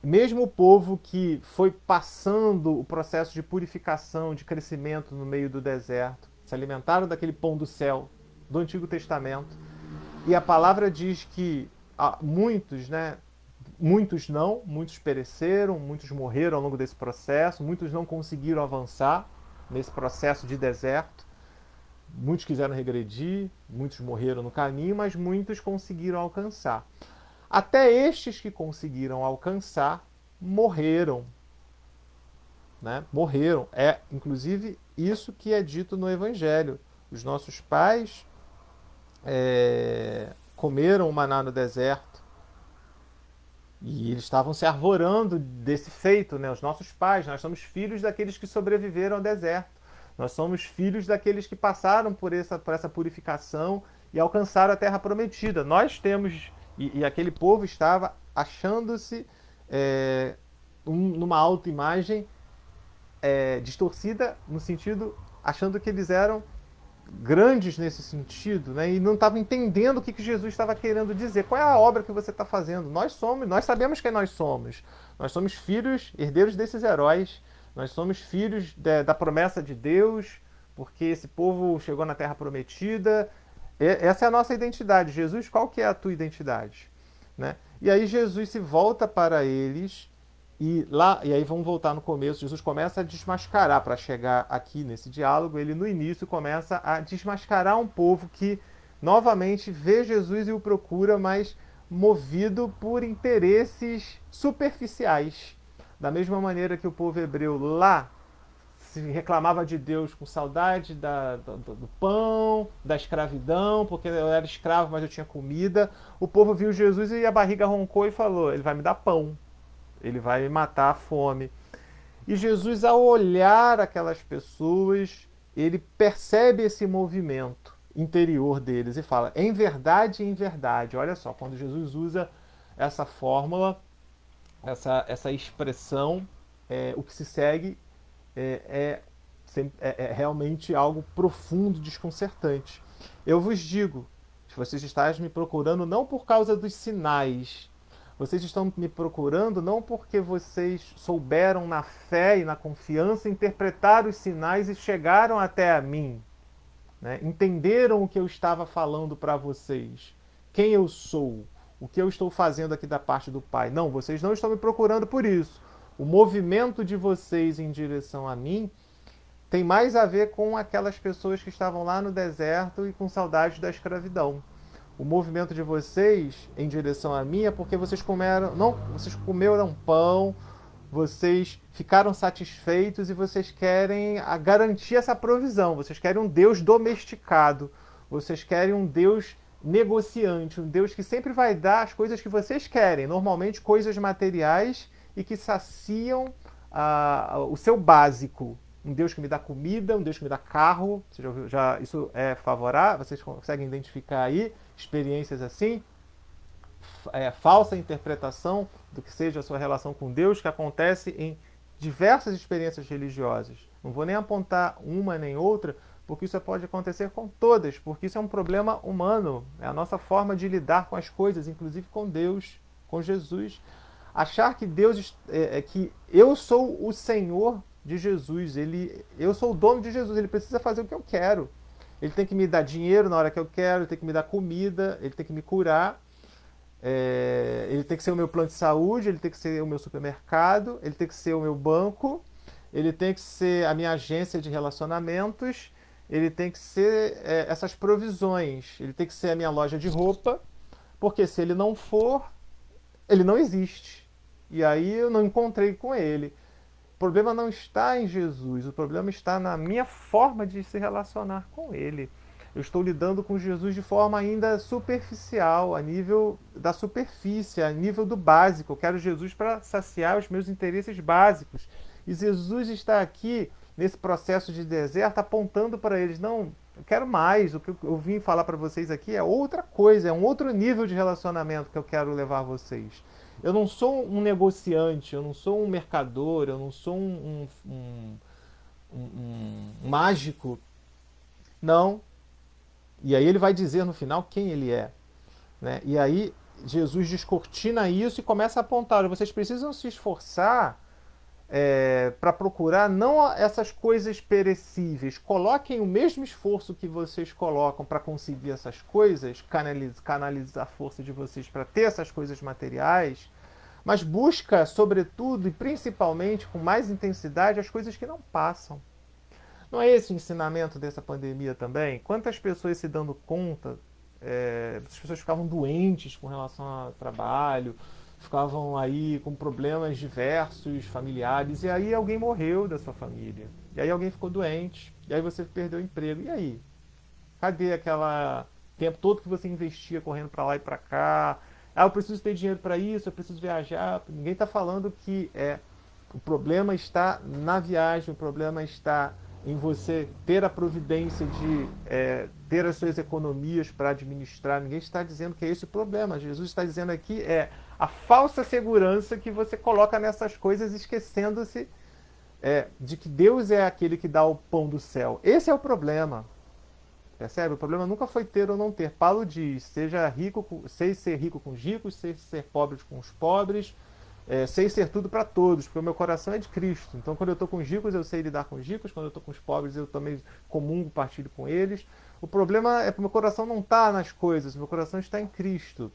mesmo o povo que foi passando o processo de purificação, de crescimento no meio do deserto, se alimentaram daquele pão do céu do Antigo Testamento, e a palavra diz que muitos, né, Muitos não, muitos pereceram, muitos morreram ao longo desse processo, muitos não conseguiram avançar nesse processo de deserto, muitos quiseram regredir, muitos morreram no caminho, mas muitos conseguiram alcançar. Até estes que conseguiram alcançar morreram, né? Morreram. É, inclusive, isso que é dito no Evangelho. Os nossos pais comeram o maná no deserto e eles estavam se arvorando desse feito, né? Os nossos pais, nós somos filhos daqueles que sobreviveram ao deserto. Nós somos filhos daqueles que passaram por essa purificação e alcançaram a terra prometida. Nós temos, e aquele povo estava achando-se numa autoimagem distorcida, no sentido, achando que eles eram grandes nesse sentido, né? E não estavam entendendo o que Jesus estava querendo dizer. Qual é a obra que você está fazendo? Nós sabemos quem nós somos. Nós somos filhos, herdeiros desses heróis. Nós somos filhos da promessa de Deus, porque esse povo chegou na Terra Prometida. Essa é a nossa identidade. Jesus, qual que é a tua identidade? Né? E aí Jesus se volta para eles e aí vamos voltar no começo. Jesus começa a desmascarar, para chegar aqui nesse diálogo, ele no início começa a desmascarar um povo que novamente vê Jesus e o procura, mas movido por interesses superficiais. Da mesma maneira que o povo hebreu lá se reclamava de Deus com saudade do pão, da escravidão, porque eu era escravo, mas eu tinha comida. O povo viu Jesus e a barriga roncou e falou: ele vai me dar pão, ele vai me matar a fome. E Jesus, ao olhar aquelas pessoas, ele percebe esse movimento interior deles e fala: em verdade, olha só, quando Jesus usa essa fórmula, essa expressão, o que se segue é realmente algo profundo, desconcertante. Eu vos digo, se vocês estáis me procurando não por causa dos sinais, vocês estão me procurando não porque vocês souberam na fé e na confiança interpretar os sinais e chegaram até a mim, né? Entenderam o que eu estava falando para vocês, quem eu sou, o que eu estou fazendo aqui da parte do Pai. Não, vocês não estão me procurando por isso. O movimento de vocês em direção a mim tem mais a ver com aquelas pessoas que estavam lá no deserto e com saudade da escravidão. O movimento de vocês em direção a mim é porque vocês comeram pão, vocês ficaram satisfeitos e vocês querem garantir essa provisão. Vocês querem um Deus domesticado. Vocês querem um Deus negociante, um Deus que sempre vai dar as coisas que vocês querem, normalmente coisas materiais e que saciam o seu básico. Um Deus que me dá comida, um Deus que me dá carro. Você isso é favorável? Vocês conseguem identificar aí experiências assim? Falsa interpretação do que seja a sua relação com Deus, que acontece em diversas experiências religiosas. Não vou nem apontar uma nem outra, porque isso pode acontecer com todas, porque isso é um problema humano. É a nossa forma de lidar com as coisas, inclusive com Deus, com Jesus. Achar que Deus que eu sou o Senhor de Jesus, eu sou o dono de Jesus, ele precisa fazer o que eu quero. Ele tem que me dar dinheiro na hora que eu quero, ele tem que me dar comida, ele tem que me curar, ele tem que ser o meu plano de saúde, ele tem que ser o meu supermercado, ele tem que ser o meu banco, ele tem que ser a minha agência de relacionamentos, ele tem que ser essas provisões, ele tem que ser a minha loja de roupa, porque se ele não for, ele não existe. E aí eu não encontrei com ele. O problema não está em Jesus, o problema está na minha forma de se relacionar com ele. Eu estou lidando com Jesus de forma ainda superficial, a nível da superfície, a nível do básico. Eu quero Jesus para saciar os meus interesses básicos. E Jesus está aqui, nesse processo de deserto, apontando para eles: não, eu quero mais. O que eu vim falar para vocês aqui é outra coisa, é um outro nível de relacionamento que eu quero levar vocês. Eu não sou um negociante, eu não sou um mercador, eu não sou um mágico. Não. E aí ele vai dizer no final quem ele é. Né? E aí Jesus descortina isso e começa a apontar: vocês precisam se esforçar para procurar não essas coisas perecíveis. Coloquem o mesmo esforço que vocês colocam para conseguir essas coisas, canalizar a força de vocês para ter essas coisas materiais, mas busca, sobretudo e principalmente, com mais intensidade, as coisas que não passam. Não é esse o ensinamento dessa pandemia também? Quantas pessoas se dando conta, as pessoas ficavam doentes com relação ao trabalho, ficavam aí com problemas diversos, familiares, e aí alguém morreu da sua família, e aí alguém ficou doente, e aí você perdeu o emprego, e aí? Cadê aquela tempo todo que você investia correndo para lá e para cá? Ah, eu preciso ter dinheiro para isso, eu preciso viajar. Ninguém está falando que o problema está na viagem, o problema está em você ter a providência de ter as suas economias para administrar. Ninguém está dizendo que é esse o problema. Jesus está dizendo aqui a falsa segurança que você coloca nessas coisas, esquecendo-se de que Deus é aquele que dá o pão do céu. Esse é o problema. Percebe? O problema nunca foi ter ou não ter. Paulo diz: seja rico, sei ser rico com os ricos, sei ser pobre com os pobres, sei ser tudo para todos, porque o meu coração é de Cristo. Então, quando eu estou com os ricos, eu sei lidar com os ricos, quando eu estou com os pobres, eu também comungo, partilho com eles. O problema é que o meu coração não está nas coisas, o meu coração está em Cristo.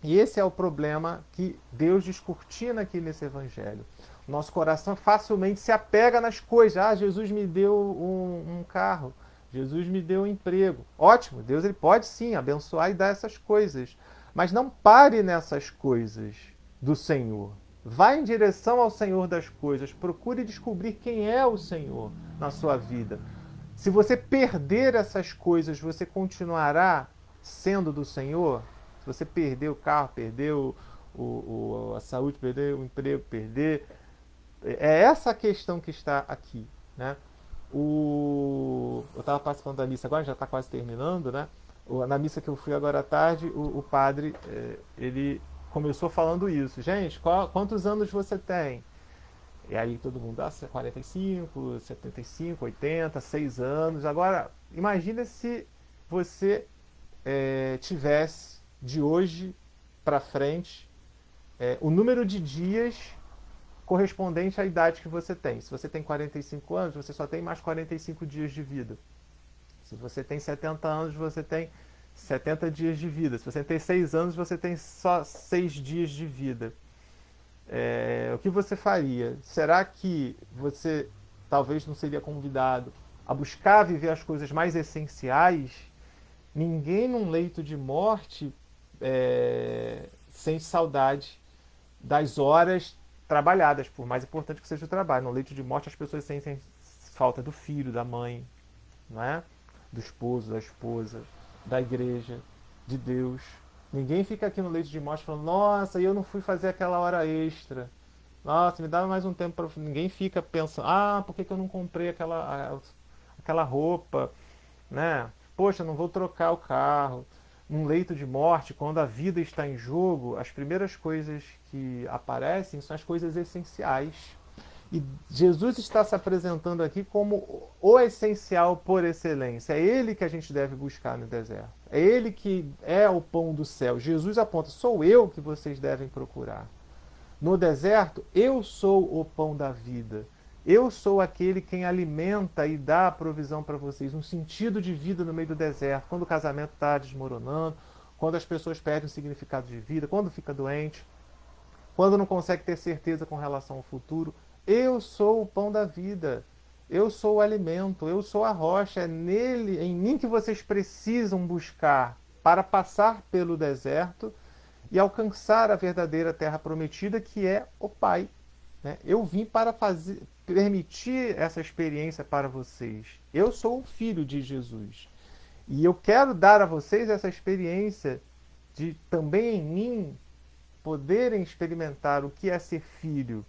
E esse é o problema que Deus descortina aqui nesse evangelho. O nosso coração facilmente se apega nas coisas. Ah, Jesus me deu um carro. Jesus me deu um emprego. Ótimo, Deus ele pode sim abençoar e dar essas coisas. Mas não pare nessas coisas do Senhor. Vá em direção ao Senhor das coisas. Procure descobrir quem é o Senhor na sua vida. Se você perder essas coisas, você continuará sendo do Senhor? Se você perder o carro, perder a saúde, perder o emprego, perder. É essa a questão que está aqui. Né? Eu estava participando da missa agora, já está quase terminando, né? Na missa que eu fui agora à tarde, o padre ele começou falando isso. Gente, quantos anos você tem? E aí todo mundo, 45, 75, 80, 6 anos. Agora, imagina se você tivesse, de hoje para frente, o número de dias correspondente à idade que você tem. Se você tem 45 anos, você só tem mais 45 dias de vida. Se você tem 70 anos, você tem 70 dias de vida. Se você tem 6 anos, você tem só 6 dias de vida. O que você faria? Será que você talvez não seria convidado a buscar viver as coisas mais essenciais? Ninguém num leito de morte sente saudade das horas trabalhadas, por mais importante que seja o trabalho. No leito de morte as pessoas sentem falta do filho, da mãe, não é? Do esposo, da esposa, da igreja, de Deus. Ninguém fica aqui no leito de morte falando: nossa, eu não fui fazer aquela hora extra. Nossa, me dá mais um tempo para. Ninguém fica pensando: por que eu não comprei aquela roupa, né? Poxa, não vou trocar o carro. Num leito de morte, quando a vida está em jogo, as primeiras coisas que aparecem são as coisas essenciais. E Jesus está se apresentando aqui como o essencial por excelência. É Ele que a gente deve buscar no deserto. É Ele que é o pão do céu. Jesus aponta: sou eu que vocês devem procurar. No deserto, eu sou o pão da vida. Eu sou aquele quem alimenta e dá a provisão para vocês, um sentido de vida no meio do deserto, quando o casamento está desmoronando, quando as pessoas perdem o significado de vida, quando fica doente, quando não consegue ter certeza com relação ao futuro. Eu sou o pão da vida, eu sou o alimento, eu sou a rocha, é nele, em mim que vocês precisam buscar para passar pelo deserto e alcançar a verdadeira terra prometida, que é o Pai. Né? Eu vim para permitir essa experiência para vocês. Eu sou o Filho de Jesus. E eu quero dar a vocês essa experiência de também em mim poderem experimentar o que é ser filho.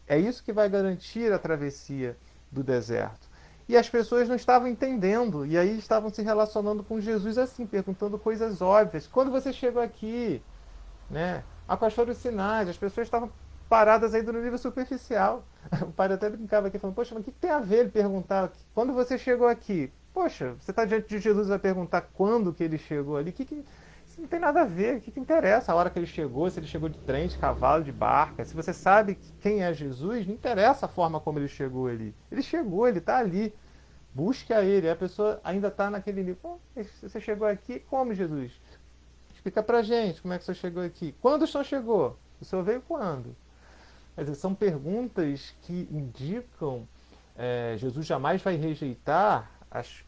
É isso que vai garantir a travessia do deserto. E as pessoas não estavam entendendo, e aí estavam se relacionando com Jesus assim, perguntando coisas óbvias. Quando você chegou aqui, né? Quais foram os sinais? As pessoas estavam paradas ainda no nível superficial. O padre até brincava aqui, falando: poxa, mas o que tem a ver ele perguntar? Quando você chegou aqui? Poxa, você está diante de Jesus e vai perguntar quando que ele chegou ali? Isso não tem nada a ver. O que interessa a hora que ele chegou? Se ele chegou de trem, de cavalo, de barca? Se você sabe quem é Jesus, não interessa a forma como ele chegou ali. Ele chegou, ele está ali. Busque a ele. A pessoa ainda está naquele nível. Você chegou aqui como, Jesus? Explica pra gente como é que o senhor chegou aqui. Quando o senhor chegou? O Senhor veio quando? Quer dizer, são perguntas que indicam, Jesus jamais vai rejeitar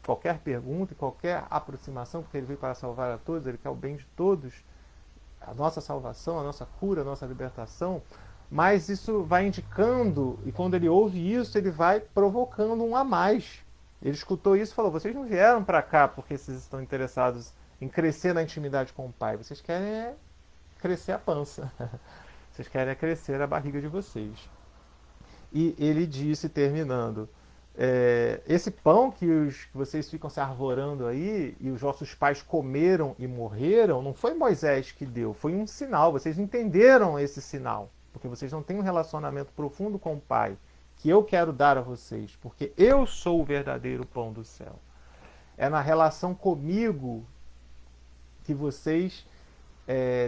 qualquer pergunta, qualquer aproximação, porque ele veio para salvar a todos, ele quer o bem de todos, a nossa salvação, a nossa cura, a nossa libertação, mas isso vai indicando, e quando ele ouve isso, ele vai provocando um a mais. Ele escutou isso e falou: vocês não vieram para cá porque vocês estão interessados em crescer na intimidade com o Pai, vocês querem crescer a pança, vocês querem crescer a barriga de vocês. E ele disse, terminando, esse pão que vocês ficam se arvorando aí, e os vossos pais comeram e morreram, não foi Moisés que deu, foi um sinal. Vocês entenderam esse sinal, porque vocês não têm um relacionamento profundo com o Pai, que eu quero dar a vocês, porque eu sou o verdadeiro pão do céu. É na relação comigo que vocês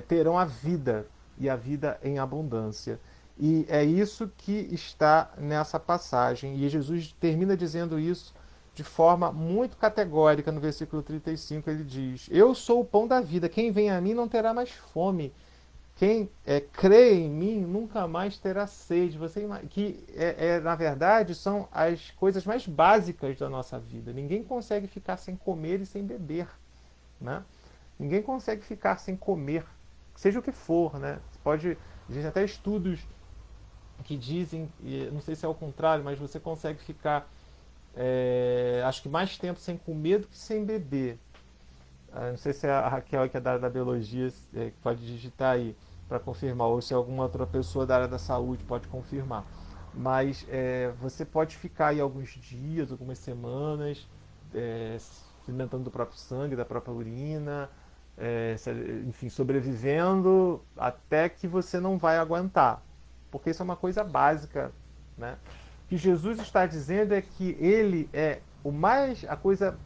terão a vida, e a vida em abundância. E é isso que está nessa passagem. E Jesus termina dizendo isso de forma muito categórica no versículo 35. Ele diz: eu sou o pão da vida, quem vem a mim não terá mais fome. Quem crê em mim nunca mais terá sede. Que na verdade são as coisas mais básicas da nossa vida. Ninguém consegue ficar sem comer e sem beber, né? Ninguém consegue ficar sem comer, seja o que for, né? Existem até estudos que dizem, não sei se é o contrário, mas você consegue ficar, acho que mais tempo sem comer do que sem beber. Não sei se é a Raquel, que é da área da biologia, que pode digitar aí para confirmar, ou se alguma outra pessoa da área da saúde pode confirmar. Mas você pode ficar aí alguns dias, algumas semanas, se alimentando do próprio sangue, da própria urina, enfim, sobrevivendo até que você não vai aguentar. Porque isso é uma coisa básica, né? O que Jesus está dizendo é que ele é a coisa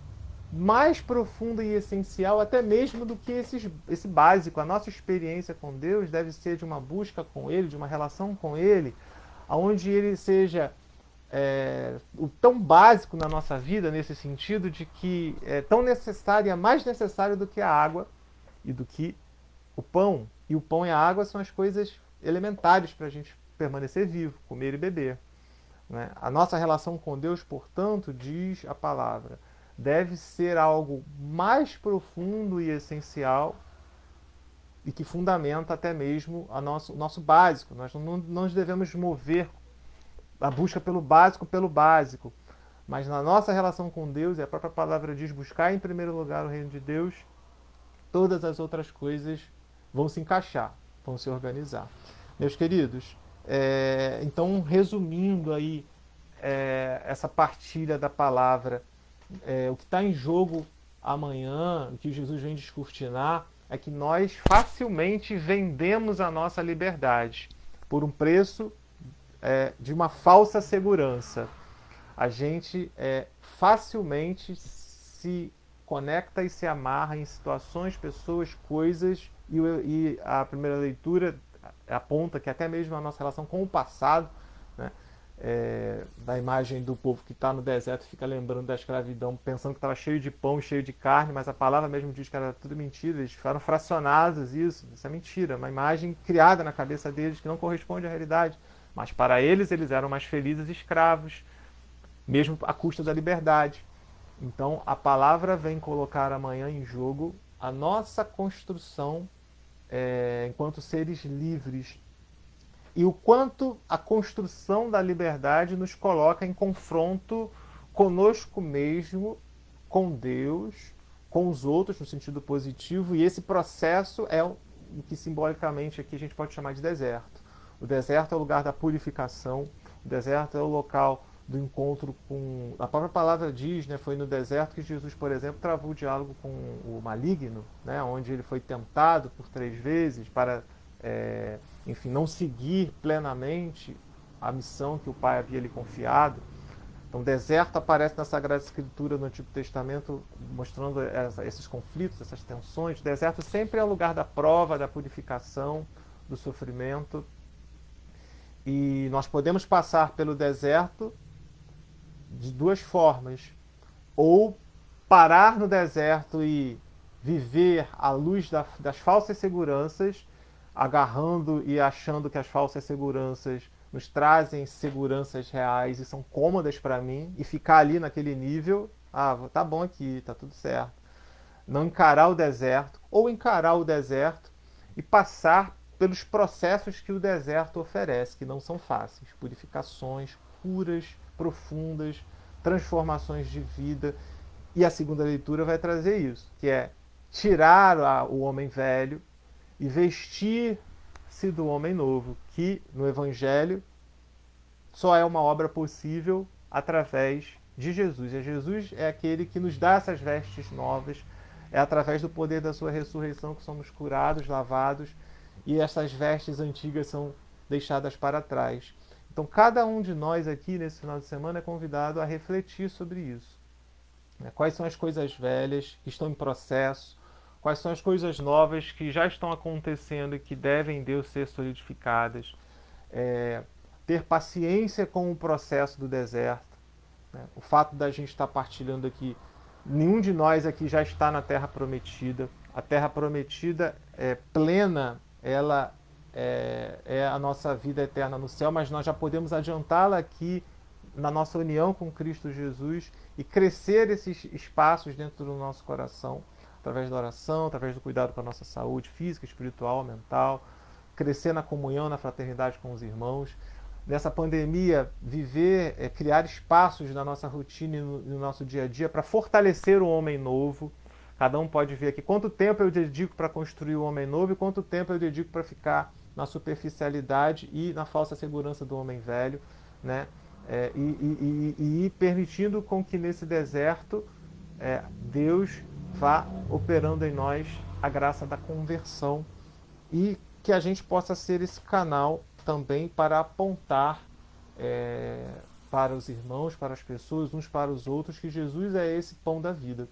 mais profunda e essencial, até mesmo do que esse básico. A nossa experiência com Deus deve ser de uma busca com Ele, de uma relação com Ele, onde Ele seja o tão básico na nossa vida, nesse sentido de que é tão necessário, é mais necessário do que a água e do que o pão. E o pão e a água são as coisas elementares para a gente permanecer vivo, comer e beber, né? A nossa relação com Deus, portanto, diz a palavra, deve ser algo mais profundo e essencial e que fundamenta até mesmo o nosso básico. Nós não nos devemos mover a busca pelo básico, mas na nossa relação com Deus, e a própria palavra diz, buscar em primeiro lugar o reino de Deus, todas as outras coisas vão se encaixar, vão se organizar. Meus queridos, então, resumindo aí essa partilha da palavra, o que está em jogo amanhã, o que Jesus vem descortinar, é que nós facilmente vendemos a nossa liberdade por um preço de uma falsa segurança. A gente facilmente se conecta e se amarra em situações, pessoas, coisas, e a primeira leitura aponta que até mesmo a nossa relação com o passado, né, da imagem do povo que está no deserto, fica lembrando da escravidão, pensando que estava cheio de pão, cheio de carne, mas a palavra mesmo diz que era tudo mentira, eles ficaram fracionados, isso é mentira, uma imagem criada na cabeça deles que não corresponde à realidade, mas para eles eram mais felizes escravos, mesmo à custa da liberdade. Então a palavra vem colocar amanhã em jogo a nossa construção enquanto seres livres, e o quanto a construção da liberdade nos coloca em confronto conosco mesmo, com Deus, com os outros, no sentido positivo, e esse processo é o que simbolicamente aqui a gente pode chamar de deserto. O deserto é o lugar da purificação, o deserto é o local do encontro com... A própria palavra diz, né, foi no deserto que Jesus, por exemplo, travou o diálogo com o maligno, né, onde ele foi tentado por 3 vezes para, enfim, não seguir plenamente a missão que o Pai havia lhe confiado. Então, o deserto aparece na Sagrada Escritura, no Antigo Testamento, mostrando esses conflitos, essas tensões. O deserto sempre é o lugar da prova, da purificação, do sofrimento. E nós podemos passar pelo deserto de 2 formas. Ou parar no deserto e viver à luz das falsas seguranças, agarrando e achando que as falsas seguranças nos trazem seguranças reais e são cômodas para mim, e ficar ali naquele nível, tá bom aqui, tá tudo certo. Não encarar o deserto, ou encarar o deserto e passar pelos processos que o deserto oferece, que não são fáceis. Purificações, curas profundas, transformações de vida. E a segunda leitura vai trazer isso, que é tirar o homem velho e vestir-se do homem novo, que no Evangelho só é uma obra possível através de Jesus. E Jesus é aquele que nos dá essas vestes novas, é através do poder da sua ressurreição que somos curados, lavados, e essas vestes antigas são deixadas para trás. Então, cada um de nós aqui nesse final de semana é convidado a refletir sobre isso. Quais são as coisas velhas que estão em processo? Quais são as coisas novas que já estão acontecendo e que devem em Deus ser solidificadas? Ter paciência com o processo do deserto. O fato da gente estar partilhando aqui, nenhum de nós aqui já está na Terra Prometida. A Terra Prometida é plena, ela é a nossa vida eterna no céu, mas nós já podemos adiantá-la aqui na nossa união com Cristo Jesus e crescer esses espaços dentro do nosso coração, através da oração, através do cuidado com a nossa saúde física, espiritual, mental, crescer na comunhão, na fraternidade com os irmãos. Nessa pandemia, viver, criar espaços na nossa rotina e no nosso dia a dia para fortalecer o homem novo. Cada um pode ver aqui quanto tempo eu dedico para construir o homem novo e quanto tempo eu dedico para ficar na superficialidade e na falsa segurança do homem velho, né? E permitindo com que nesse deserto Deus vá operando em nós a graça da conversão e que a gente possa ser esse canal também para apontar para os irmãos, para as pessoas, uns para os outros, que Jesus é esse pão da vida.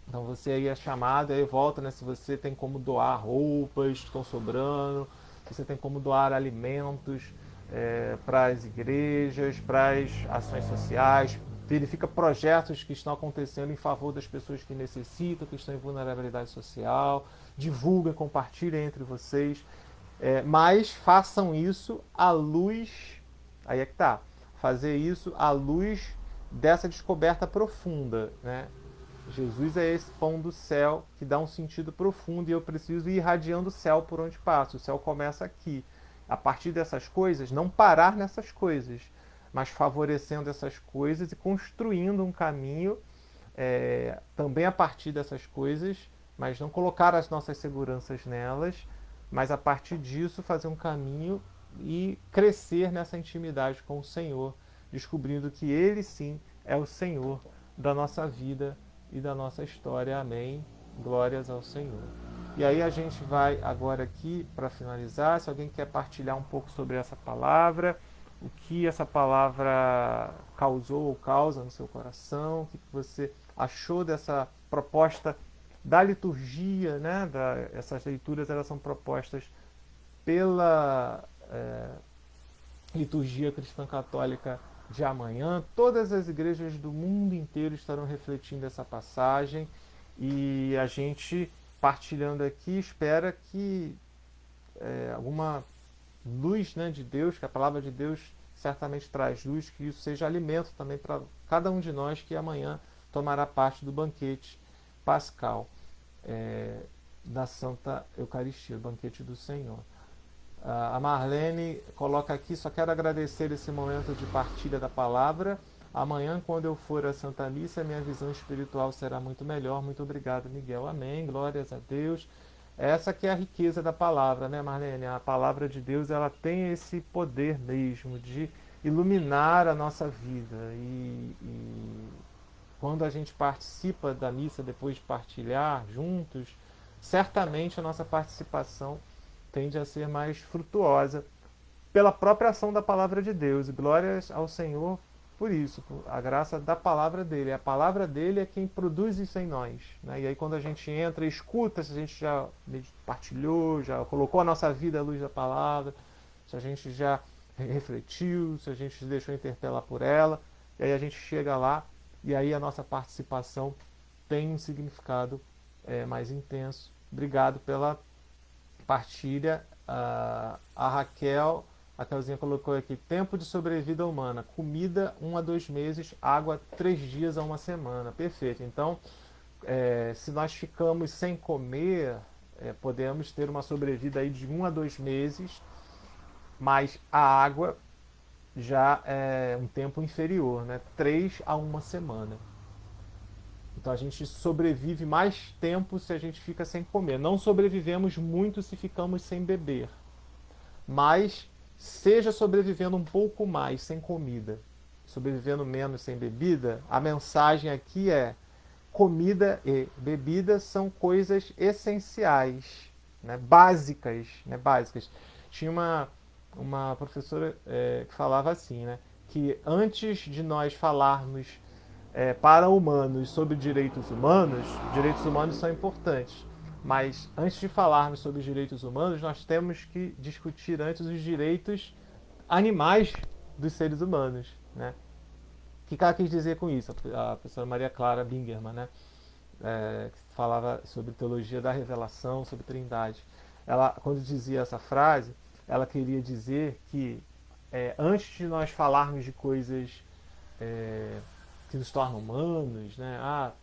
Então você aí é chamado, aí volta, né? Se você tem como doar roupas que estão sobrando, se você tem como doar alimentos para as igrejas, para as ações sociais, verifica projetos que estão acontecendo em favor das pessoas que necessitam, que estão em vulnerabilidade social, divulguem, compartilhem entre vocês, mas façam isso à luz, aí é que tá, fazer isso à luz dessa descoberta profunda, né? Jesus é esse pão do céu que dá um sentido profundo e eu preciso ir irradiando o céu por onde passo. O céu começa aqui. A partir dessas coisas, não parar nessas coisas, mas favorecendo essas coisas e construindo um caminho também a partir dessas coisas, mas não colocar as nossas seguranças nelas, mas a partir disso fazer um caminho e crescer nessa intimidade com o Senhor, descobrindo que Ele sim é o Senhor da nossa vida e da nossa história. Amém. Glórias ao Senhor. E aí a gente vai agora aqui para finalizar. Se alguém quer partilhar um pouco sobre essa palavra, o que essa palavra causou ou causa no seu coração, o que você achou dessa proposta da liturgia, né? Essas leituras elas são propostas pela liturgia cristã católica de amanhã. Todas as igrejas do mundo inteiro estarão refletindo essa passagem e a gente, partilhando aqui, espera que alguma luz, né, de Deus, que a palavra de Deus certamente traz luz, que isso seja alimento também para cada um de nós que amanhã tomará parte do banquete pascal da Santa Eucaristia, o banquete do Senhor. A Marlene coloca aqui: só quero agradecer esse momento de partilha da palavra. Amanhã, quando eu for à Santa Missa, minha visão espiritual será muito melhor. Muito obrigado, Miguel. Amém. Glórias a Deus. Essa que é a riqueza da palavra, né, Marlene? A palavra de Deus, ela tem esse poder mesmo de iluminar a nossa vida. E quando a gente participa da missa, depois de partilhar juntos, certamente a nossa participação tende a ser mais frutuosa pela própria ação da palavra de Deus. E glórias ao Senhor por isso, por a graça da palavra dele. A palavra dele é quem produz isso em nós, né? E aí quando a gente entra e escuta, se a gente já partilhou, já colocou a nossa vida à luz da palavra, se a gente já refletiu, se a gente se deixou interpelar por ela, e aí a gente chega lá e aí a nossa participação tem um significado mais intenso. Obrigado pela partilha. a Raquelzinha colocou aqui, tempo de sobrevida humana, comida 1 a 2 meses, água 3 dias a 1 semana. Perfeito. Então, se nós ficamos sem comer, podemos ter uma sobrevida aí de 1 a 2 meses, mas a água já é um tempo inferior, né? 3 a 1 semana. Então a gente sobrevive mais tempo se a gente fica sem comer. Não sobrevivemos muito se ficamos sem beber. Mas seja sobrevivendo um pouco mais sem comida, sobrevivendo menos sem bebida, a mensagem aqui é: comida e bebida são coisas essenciais, né? Básicas, né? Básicas. Tinha uma professora que falava assim, né? Que antes de nós falarmos para humanos sobre direitos humanos são importantes. Mas antes de falarmos sobre os direitos humanos, nós temos que discutir antes os direitos animais dos seres humanos, né? O que ela quis dizer com isso? A professora Maria Clara Bingerman, né? Que falava sobre teologia da revelação, sobre trindade. Ela, quando dizia essa frase, ela queria dizer que antes de nós falarmos de coisas que nos tornam humanos, né?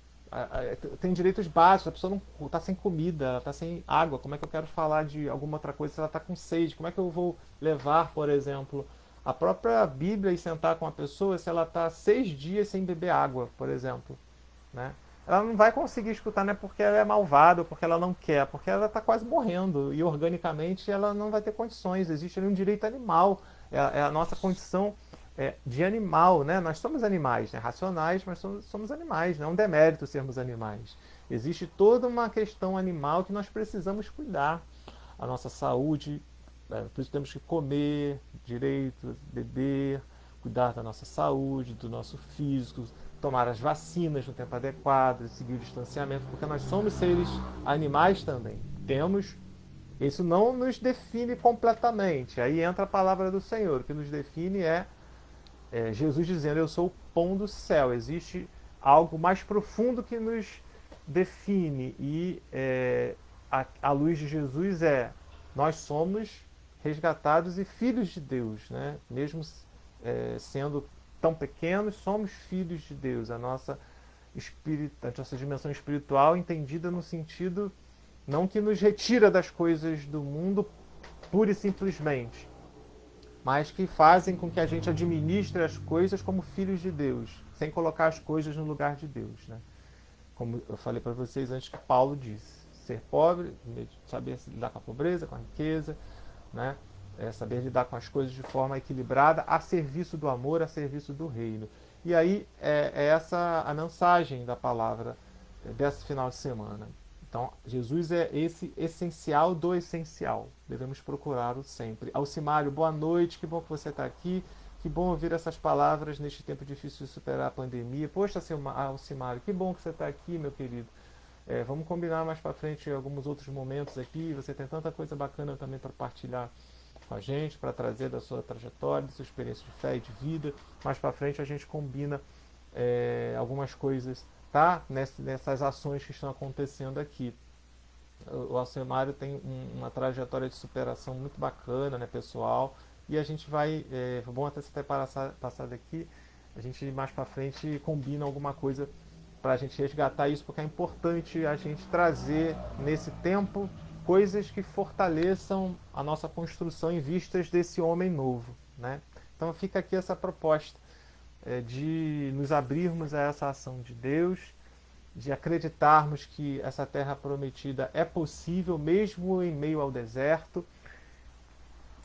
Tem direitos básicos, a pessoa não está sem comida, ela está sem água, como é que eu quero falar de alguma outra coisa se ela está com sede? Como é que eu vou levar, por exemplo, a própria Bíblia e sentar com a pessoa se ela está 6 dias sem beber água, por exemplo, né? Ela não vai conseguir escutar, não é porque ela é malvada ou porque ela não quer, porque ela está quase morrendo e organicamente ela não vai ter condições. Existe ali um direito animal, é a nossa condição de animal, né? Nós somos animais, né? Racionais, mas somos animais, não é um demérito sermos animais. Existe toda uma questão animal que nós precisamos cuidar. A nossa saúde, por isso temos que comer direito, beber, cuidar da nossa saúde, do nosso físico, tomar as vacinas no tempo adequado, seguir o distanciamento, porque nós somos seres animais também. Isso não nos define completamente. Aí entra a palavra do Senhor. O que nos define é Jesus dizendo: eu sou o pão do céu. Existe algo mais profundo que nos define. E a luz de Jesus nós somos resgatados e filhos de Deus, né? Mesmo sendo tão pequenos, somos filhos de Deus. A nossa dimensão espiritual entendida no sentido não que nos retira das coisas do mundo pura e simplesmente, mas que fazem com que a gente administre as coisas como filhos de Deus, sem colocar as coisas no lugar de Deus, né? Como eu falei para vocês antes, que Paulo disse: ser pobre, saber lidar com a pobreza, com a riqueza, né? Saber lidar com as coisas de forma equilibrada, a serviço do amor, a serviço do reino. E aí essa a mensagem da palavra desse final de semana. Então, Jesus é esse essencial do essencial. Devemos procurá-lo sempre. Alcimário, boa noite, que bom que você está aqui. Que bom ouvir essas palavras neste tempo difícil de superar a pandemia. Poxa, Alcimário, que bom que você está aqui, meu querido. Vamos combinar mais para frente alguns outros momentos aqui. Você tem tanta coisa bacana também para partilhar com a gente, para trazer da sua trajetória, da sua experiência de fé e de vida. Mais para frente a gente combina algumas coisas, tá? Nessas ações que estão acontecendo aqui. O Alcemário tem uma trajetória de superação muito bacana, né, pessoal, e a gente vai, bom até você ter passado aqui, a gente mais para frente combina alguma coisa para a gente resgatar isso, porque é importante a gente trazer nesse tempo coisas que fortaleçam a nossa construção em vistas desse homem novo, né? Então fica aqui essa proposta de nos abrirmos a essa ação de Deus, de acreditarmos que essa terra prometida é possível mesmo em meio ao deserto,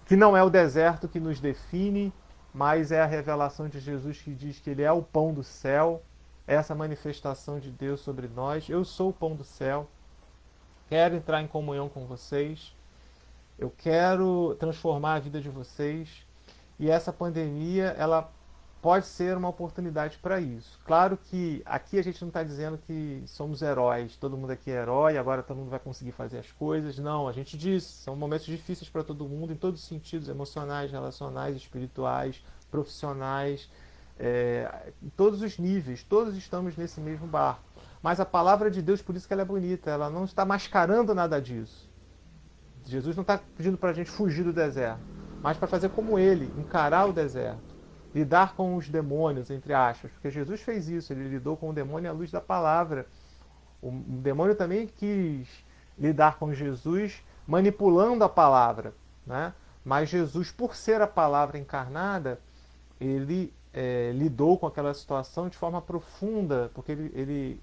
que não é o deserto que nos define, mas é a revelação de Jesus que diz que Ele é o pão do céu, essa manifestação de Deus sobre nós. Eu sou o pão do céu, quero entrar em comunhão com vocês, eu quero transformar a vida de vocês, e essa pandemia, ela pode ser uma oportunidade para isso. Claro que aqui a gente não está dizendo que somos heróis, todo mundo aqui é herói, agora todo mundo vai conseguir fazer as coisas. Não, a gente diz, são momentos difíceis para todo mundo, em todos os sentidos, emocionais, relacionais, espirituais, profissionais, em todos os níveis, todos estamos nesse mesmo barco. Mas a palavra de Deus, por isso que ela é bonita, ela não está mascarando nada disso. Jesus não está pedindo para a gente fugir do deserto, mas para fazer como ele, encarar o deserto, lidar com os demônios, entre aspas, porque Jesus fez isso, ele lidou com o demônio à luz da palavra. O demônio também quis lidar com Jesus manipulando a palavra, né? Mas Jesus, por ser a palavra encarnada, ele lidou com aquela situação de forma profunda, porque ele,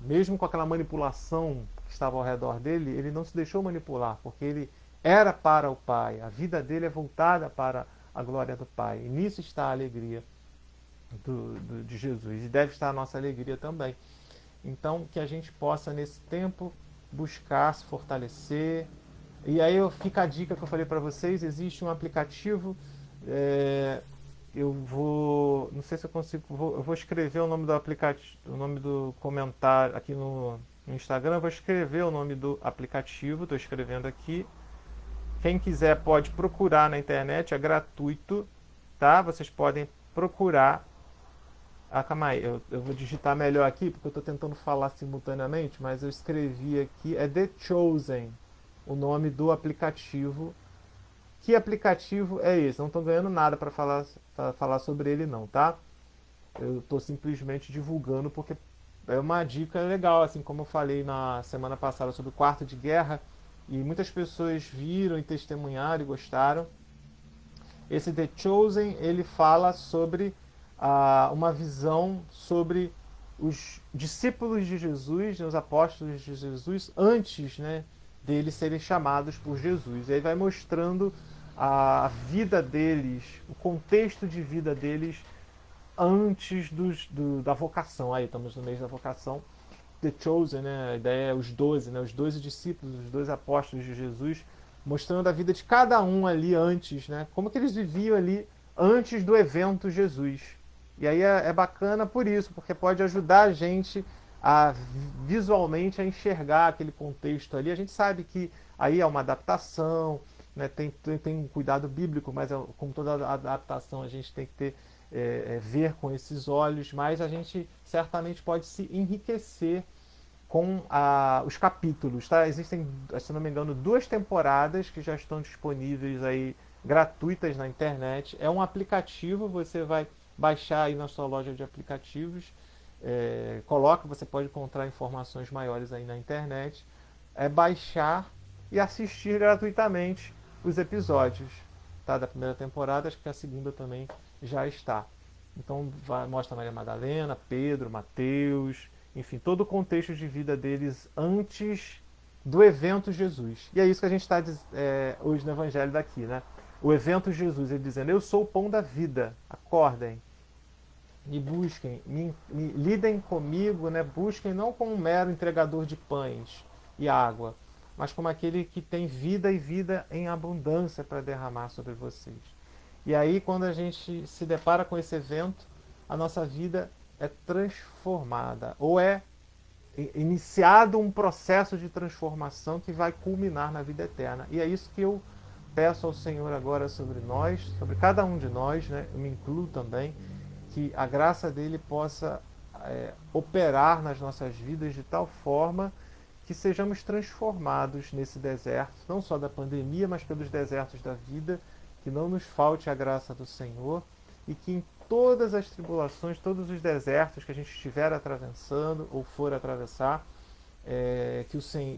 mesmo com aquela manipulação que estava ao redor dele, ele não se deixou manipular, porque ele era para o Pai, a vida dele é voltada para a glória do Pai. E nisso está a alegria de Jesus, e deve estar a nossa alegria também. Então, que a gente possa, nesse tempo, buscar se fortalecer. E aí fica a dica que eu falei para vocês, existe um aplicativo, eu vou, não sei se eu consigo, eu vou escrever o nome do aplicativo, o nome do comentário aqui no Instagram, eu vou escrever o nome do aplicativo, estou escrevendo aqui. Quem quiser pode procurar na internet, é gratuito, tá? Vocês podem procurar. Ah, calma aí, eu vou digitar melhor aqui, porque eu estou tentando falar simultaneamente, mas eu escrevi aqui, é The Chosen, o nome do aplicativo. Que aplicativo é esse? Não estou ganhando nada para falar sobre ele não, tá? Eu estou simplesmente divulgando porque é uma dica legal, assim como eu falei na semana passada sobre o quarto de guerra, e muitas pessoas viram e testemunharam e gostaram. Esse The Chosen, ele fala sobre uma visão sobre os discípulos de Jesus, os apóstolos de Jesus, antes, né, deles serem chamados por Jesus. E aí vai mostrando a vida deles, o contexto de vida deles antes da vocação. Aí estamos no mês da vocação. The Chosen, né, a ideia é os 12, né, os 12 discípulos, os 12 apóstolos de Jesus, mostrando a vida de cada um ali antes, né, como que eles viviam ali antes do evento Jesus. E aí é bacana por isso, porque pode ajudar a gente a visualmente a enxergar aquele contexto ali. A gente sabe que aí é uma adaptação, né, tem um cuidado bíblico, mas como toda adaptação a gente tem que ter ver com esses olhos, mas a gente certamente pode se enriquecer com os capítulos, tá? Existem, se não me engano, 2 temporadas que já estão disponíveis aí gratuitas na internet. É um aplicativo, você vai baixar aí na sua loja de aplicativos, coloca, você pode encontrar informações maiores aí na internet, baixar e assistir gratuitamente os episódios, tá? Da primeira temporada, acho que a segunda também já está. Então mostra Maria Madalena, Pedro, Mateus, enfim, todo o contexto de vida deles antes do evento Jesus. E é isso que a gente está hoje no Evangelho daqui, né? O evento Jesus, ele dizendo: eu sou o pão da vida, acordem, me busquem, lidem comigo, né? Busquem não como um mero entregador de pães e água, mas como aquele que tem vida e vida em abundância para derramar sobre vocês. E aí, quando a gente se depara com esse evento, a nossa vida é transformada, ou é iniciado um processo de transformação que vai culminar na vida eterna. E é isso que eu peço ao Senhor agora sobre nós, sobre cada um de nós, né? Eu me incluo também, que a graça dele possa operar nas nossas vidas de tal forma que sejamos transformados nesse deserto, não só da pandemia, mas pelos desertos da vida, que não nos falte a graça do Senhor e que em todas as tribulações, todos os desertos que a gente estiver atravessando ou for atravessar,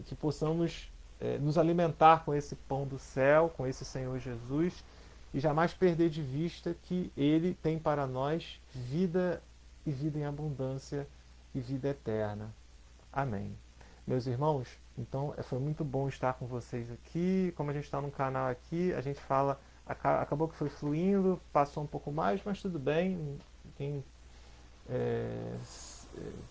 que possamos nos alimentar com esse pão do céu, com esse Senhor Jesus, e jamais perder de vista que Ele tem para nós vida e vida em abundância e vida eterna. Amém. Meus irmãos, então foi muito bom estar com vocês aqui. Como a gente está no canal aqui, a gente fala, acabou que foi fluindo, passou um pouco mais, mas tudo bem.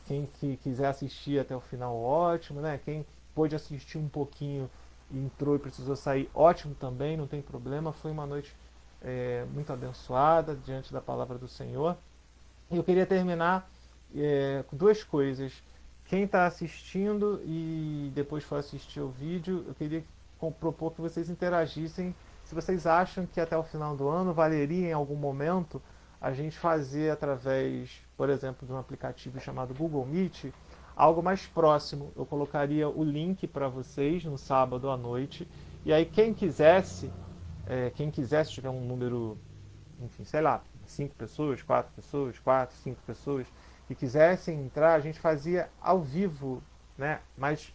Quem quiser assistir até o final, ótimo, né? Quem pôde assistir um pouquinho e entrou e precisou sair, ótimo também, não tem problema. Foi uma noite muito abençoada diante da palavra do Senhor. E eu queria terminar com 2 coisas. Quem está assistindo e depois for assistir o vídeo, eu queria propor que vocês interagissem se vocês acham que até o final do ano valeria em algum momento a gente fazer através, por exemplo, de um aplicativo chamado Google Meet, algo mais próximo. Eu colocaria o link para vocês no sábado à noite. E aí quem quisesse, se tiver um número, enfim, sei lá, 5 pessoas, 4 pessoas, 4, 5 pessoas, que quisessem entrar, a gente fazia ao vivo, né? Mas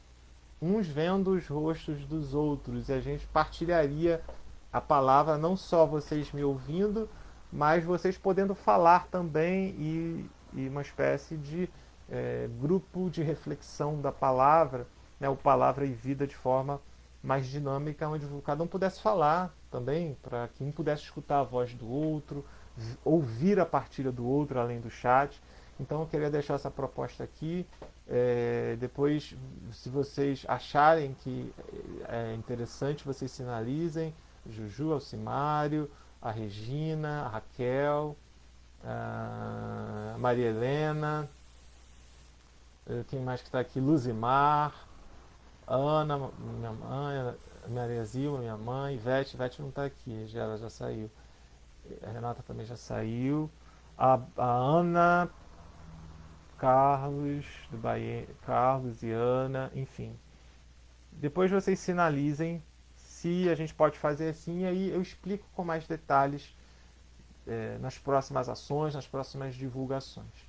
uns vendo os rostos dos outros, e a gente partilharia a palavra, não só vocês me ouvindo, mas vocês podendo falar também, e uma espécie de grupo de reflexão da palavra, né, o Palavra e Vida, de forma mais dinâmica, onde cada um pudesse falar também, para que um pudesse escutar a voz do outro, ouvir a partilha do outro além do chat. Então eu queria deixar essa proposta aqui. Depois, se vocês acharem que é interessante, vocês sinalizem. Juju, Alcimário, a Regina, a Raquel, a Maria Helena, quem mais que está aqui? Luzimar, Ana, minha mãe, Maria Zilma, minha mãe, Ivete não está aqui, ela já saiu. A Renata também já saiu. A Ana, Carlos, do Bahia, Carlos e Ana, enfim. Depois vocês sinalizem se a gente pode fazer assim, e aí eu explico com mais detalhes nas próximas ações, nas próximas divulgações.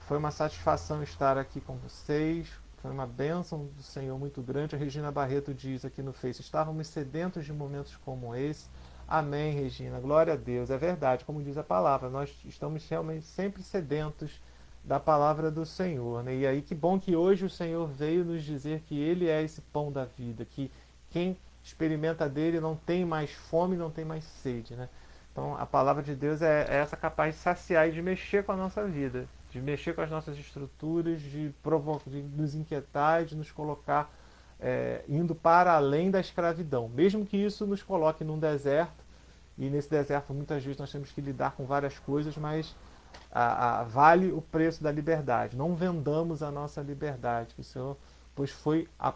Foi uma satisfação estar aqui com vocês, foi uma bênção do Senhor muito grande. A Regina Barreto diz aqui no Face: estávamos sedentos de momentos como esse. Amém, Regina, glória a Deus. É verdade, como diz a palavra, nós estamos realmente sempre sedentos da palavra do Senhor, né? E aí que bom que hoje o Senhor veio nos dizer que Ele é esse pão da vida, que quem experimenta dele não tem mais fome, não tem mais sede, né? Então a palavra de Deus é essa, capaz de saciar e de mexer com a nossa vida, de mexer com as nossas estruturas, de nos inquietar, de nos colocar indo para além da escravidão, mesmo que isso nos coloque num deserto. E nesse deserto muitas vezes nós temos que lidar com várias coisas, mas vale o preço da liberdade. Não vendamos a nossa liberdade, que o Senhor, pois foi a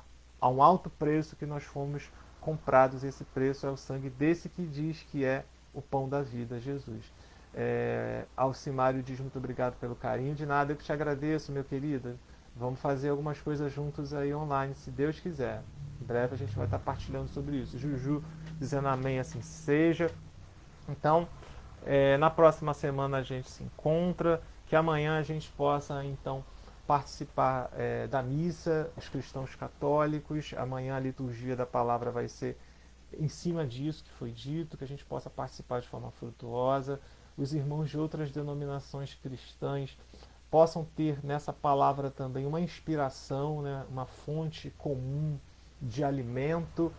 um alto preço que nós fomos comprados. Esse preço é o sangue desse que diz que é o pão da vida, Jesus. Alcimário diz: muito obrigado pelo carinho. De nada, eu que te agradeço, meu querido. Vamos fazer algumas coisas juntos aí online, se Deus quiser. Em breve a gente vai estar partilhando sobre isso. Juju dizendo amém, assim seja. Então, na próxima semana a gente se encontra, que amanhã a gente possa então participar da missa, os cristãos católicos. Amanhã a liturgia da palavra vai ser em cima disso que foi dito, que a gente possa participar de forma frutuosa. Os irmãos de outras denominações cristãs possam ter nessa palavra também uma inspiração, né, uma fonte comum de alimento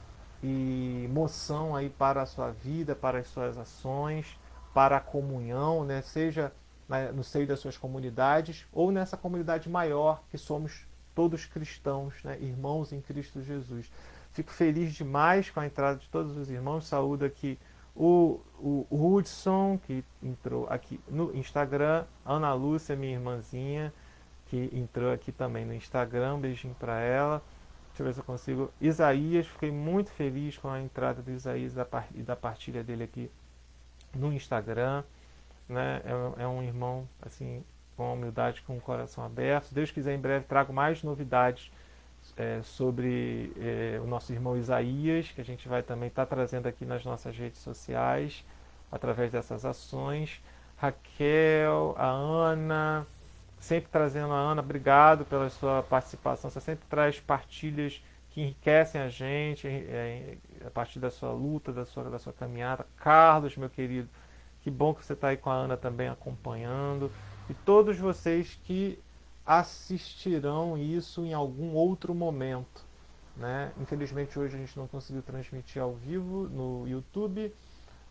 e moção aí para a sua vida, para as suas ações, para a comunhão, né, seja no seio das suas comunidades ou nessa comunidade maior que somos todos cristãos, né, irmãos em Cristo Jesus. Fico feliz demais com a entrada de todos os irmãos. Saúdo aqui o Hudson, que entrou aqui no Instagram, Ana Lúcia, minha irmãzinha, que entrou aqui também no Instagram, um beijinho para ela. Deixa eu ver se eu consigo. Isaías, fiquei muito feliz com a entrada do Isaías e da partilha dele aqui no Instagram, né? É um irmão assim, com humildade, com o coração aberto. Se Deus quiser, em breve trago mais novidades sobre o nosso irmão Isaías, que a gente vai também estar trazendo aqui nas nossas redes sociais, através dessas ações. Raquel, a Ana, sempre trazendo a Ana, obrigado pela sua participação, você sempre traz partilhas que enriquecem a gente, a partir da sua luta, da sua caminhada. Carlos, meu querido, que bom que você está aí com a Ana também acompanhando. E todos vocês que assistirão isso em algum outro momento, né? Infelizmente hoje a gente não conseguiu transmitir ao vivo no YouTube,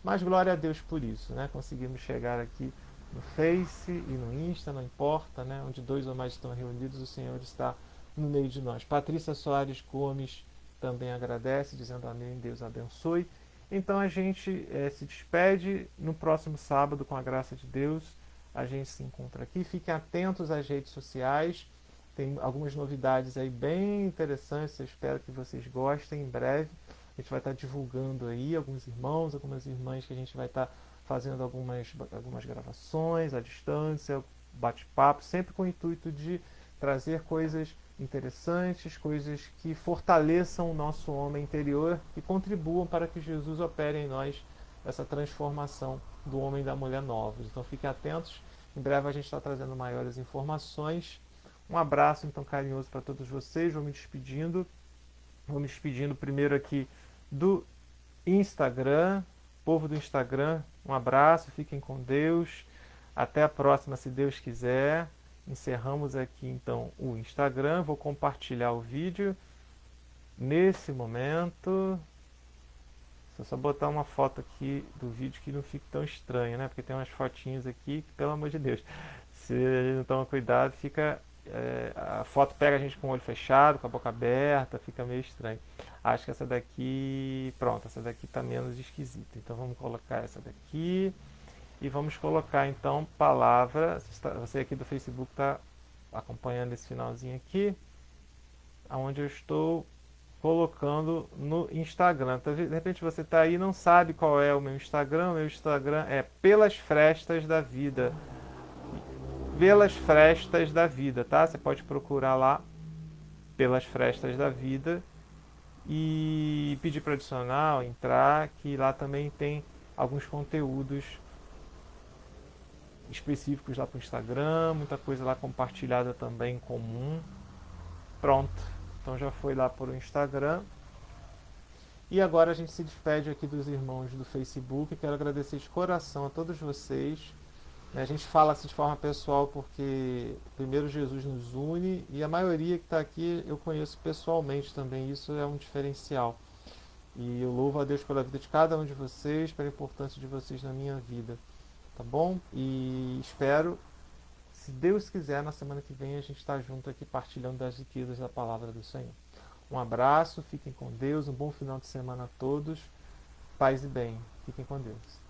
mas glória a Deus por isso, né? Conseguimos chegar aqui no Face e no Insta, não importa, né? Onde dois ou mais estão reunidos, o Senhor está no meio de nós. Patrícia Soares Gomes também agradece, dizendo amém, Deus abençoe. Então a gente se despede no próximo sábado, com a graça de Deus. A gente se encontra aqui. Fiquem atentos às redes sociais. Tem algumas novidades aí bem interessantes. Eu espero que vocês gostem. Em breve a gente vai estar divulgando aí alguns irmãos, algumas irmãs, que a gente vai estar fazendo algumas gravações à distância, bate-papo, sempre com o intuito de trazer coisas interessantes, coisas que fortaleçam o nosso homem interior e contribuam para que Jesus opere em nós essa transformação do homem e da mulher novos. Então fiquem atentos, em breve a gente está trazendo maiores informações. Um abraço então carinhoso para todos vocês, vou me despedindo. Vou me despedindo primeiro aqui do Instagram, povo do Instagram, um abraço, fiquem com Deus, até a próxima se Deus quiser. Encerramos aqui então o Instagram, vou compartilhar o vídeo nesse momento. Se eu só botar uma foto aqui do vídeo que não fique tão estranho, né? Porque tem umas fotinhas aqui que, pelo amor de Deus, se a gente não toma cuidado, fica a foto pega a gente com o olho fechado, com a boca aberta, fica meio estranho. Acho que essa daqui, pronto, essa daqui está menos esquisita. Então vamos colocar essa daqui e vamos colocar então palavra. Você aqui do Facebook está acompanhando esse finalzinho aqui, aonde eu estou colocando no Instagram. Então, de repente você está aí e não sabe qual é o meu Instagram. O meu Instagram é Pelas Frestas da Vida. Pelas Frestas da Vida, tá? Você pode procurar lá Pelas Frestas da Vida e pedir para adicionar, entrar, que lá também tem alguns conteúdos específicos lá para o Instagram, muita coisa lá compartilhada também em comum. Pronto, então já foi lá para o Instagram. E agora a gente se despede aqui dos irmãos do Facebook. Quero agradecer de coração a todos vocês. A gente fala assim de forma pessoal porque primeiro Jesus nos une e a maioria que está aqui eu conheço pessoalmente também, isso é um diferencial. E eu louvo a Deus pela vida de cada um de vocês, pela importância de vocês na minha vida, tá bom? E espero, se Deus quiser, na semana que vem a gente está junto aqui partilhando das riquezas da palavra do Senhor. Um abraço, fiquem com Deus, um bom final de semana a todos, paz e bem, fiquem com Deus.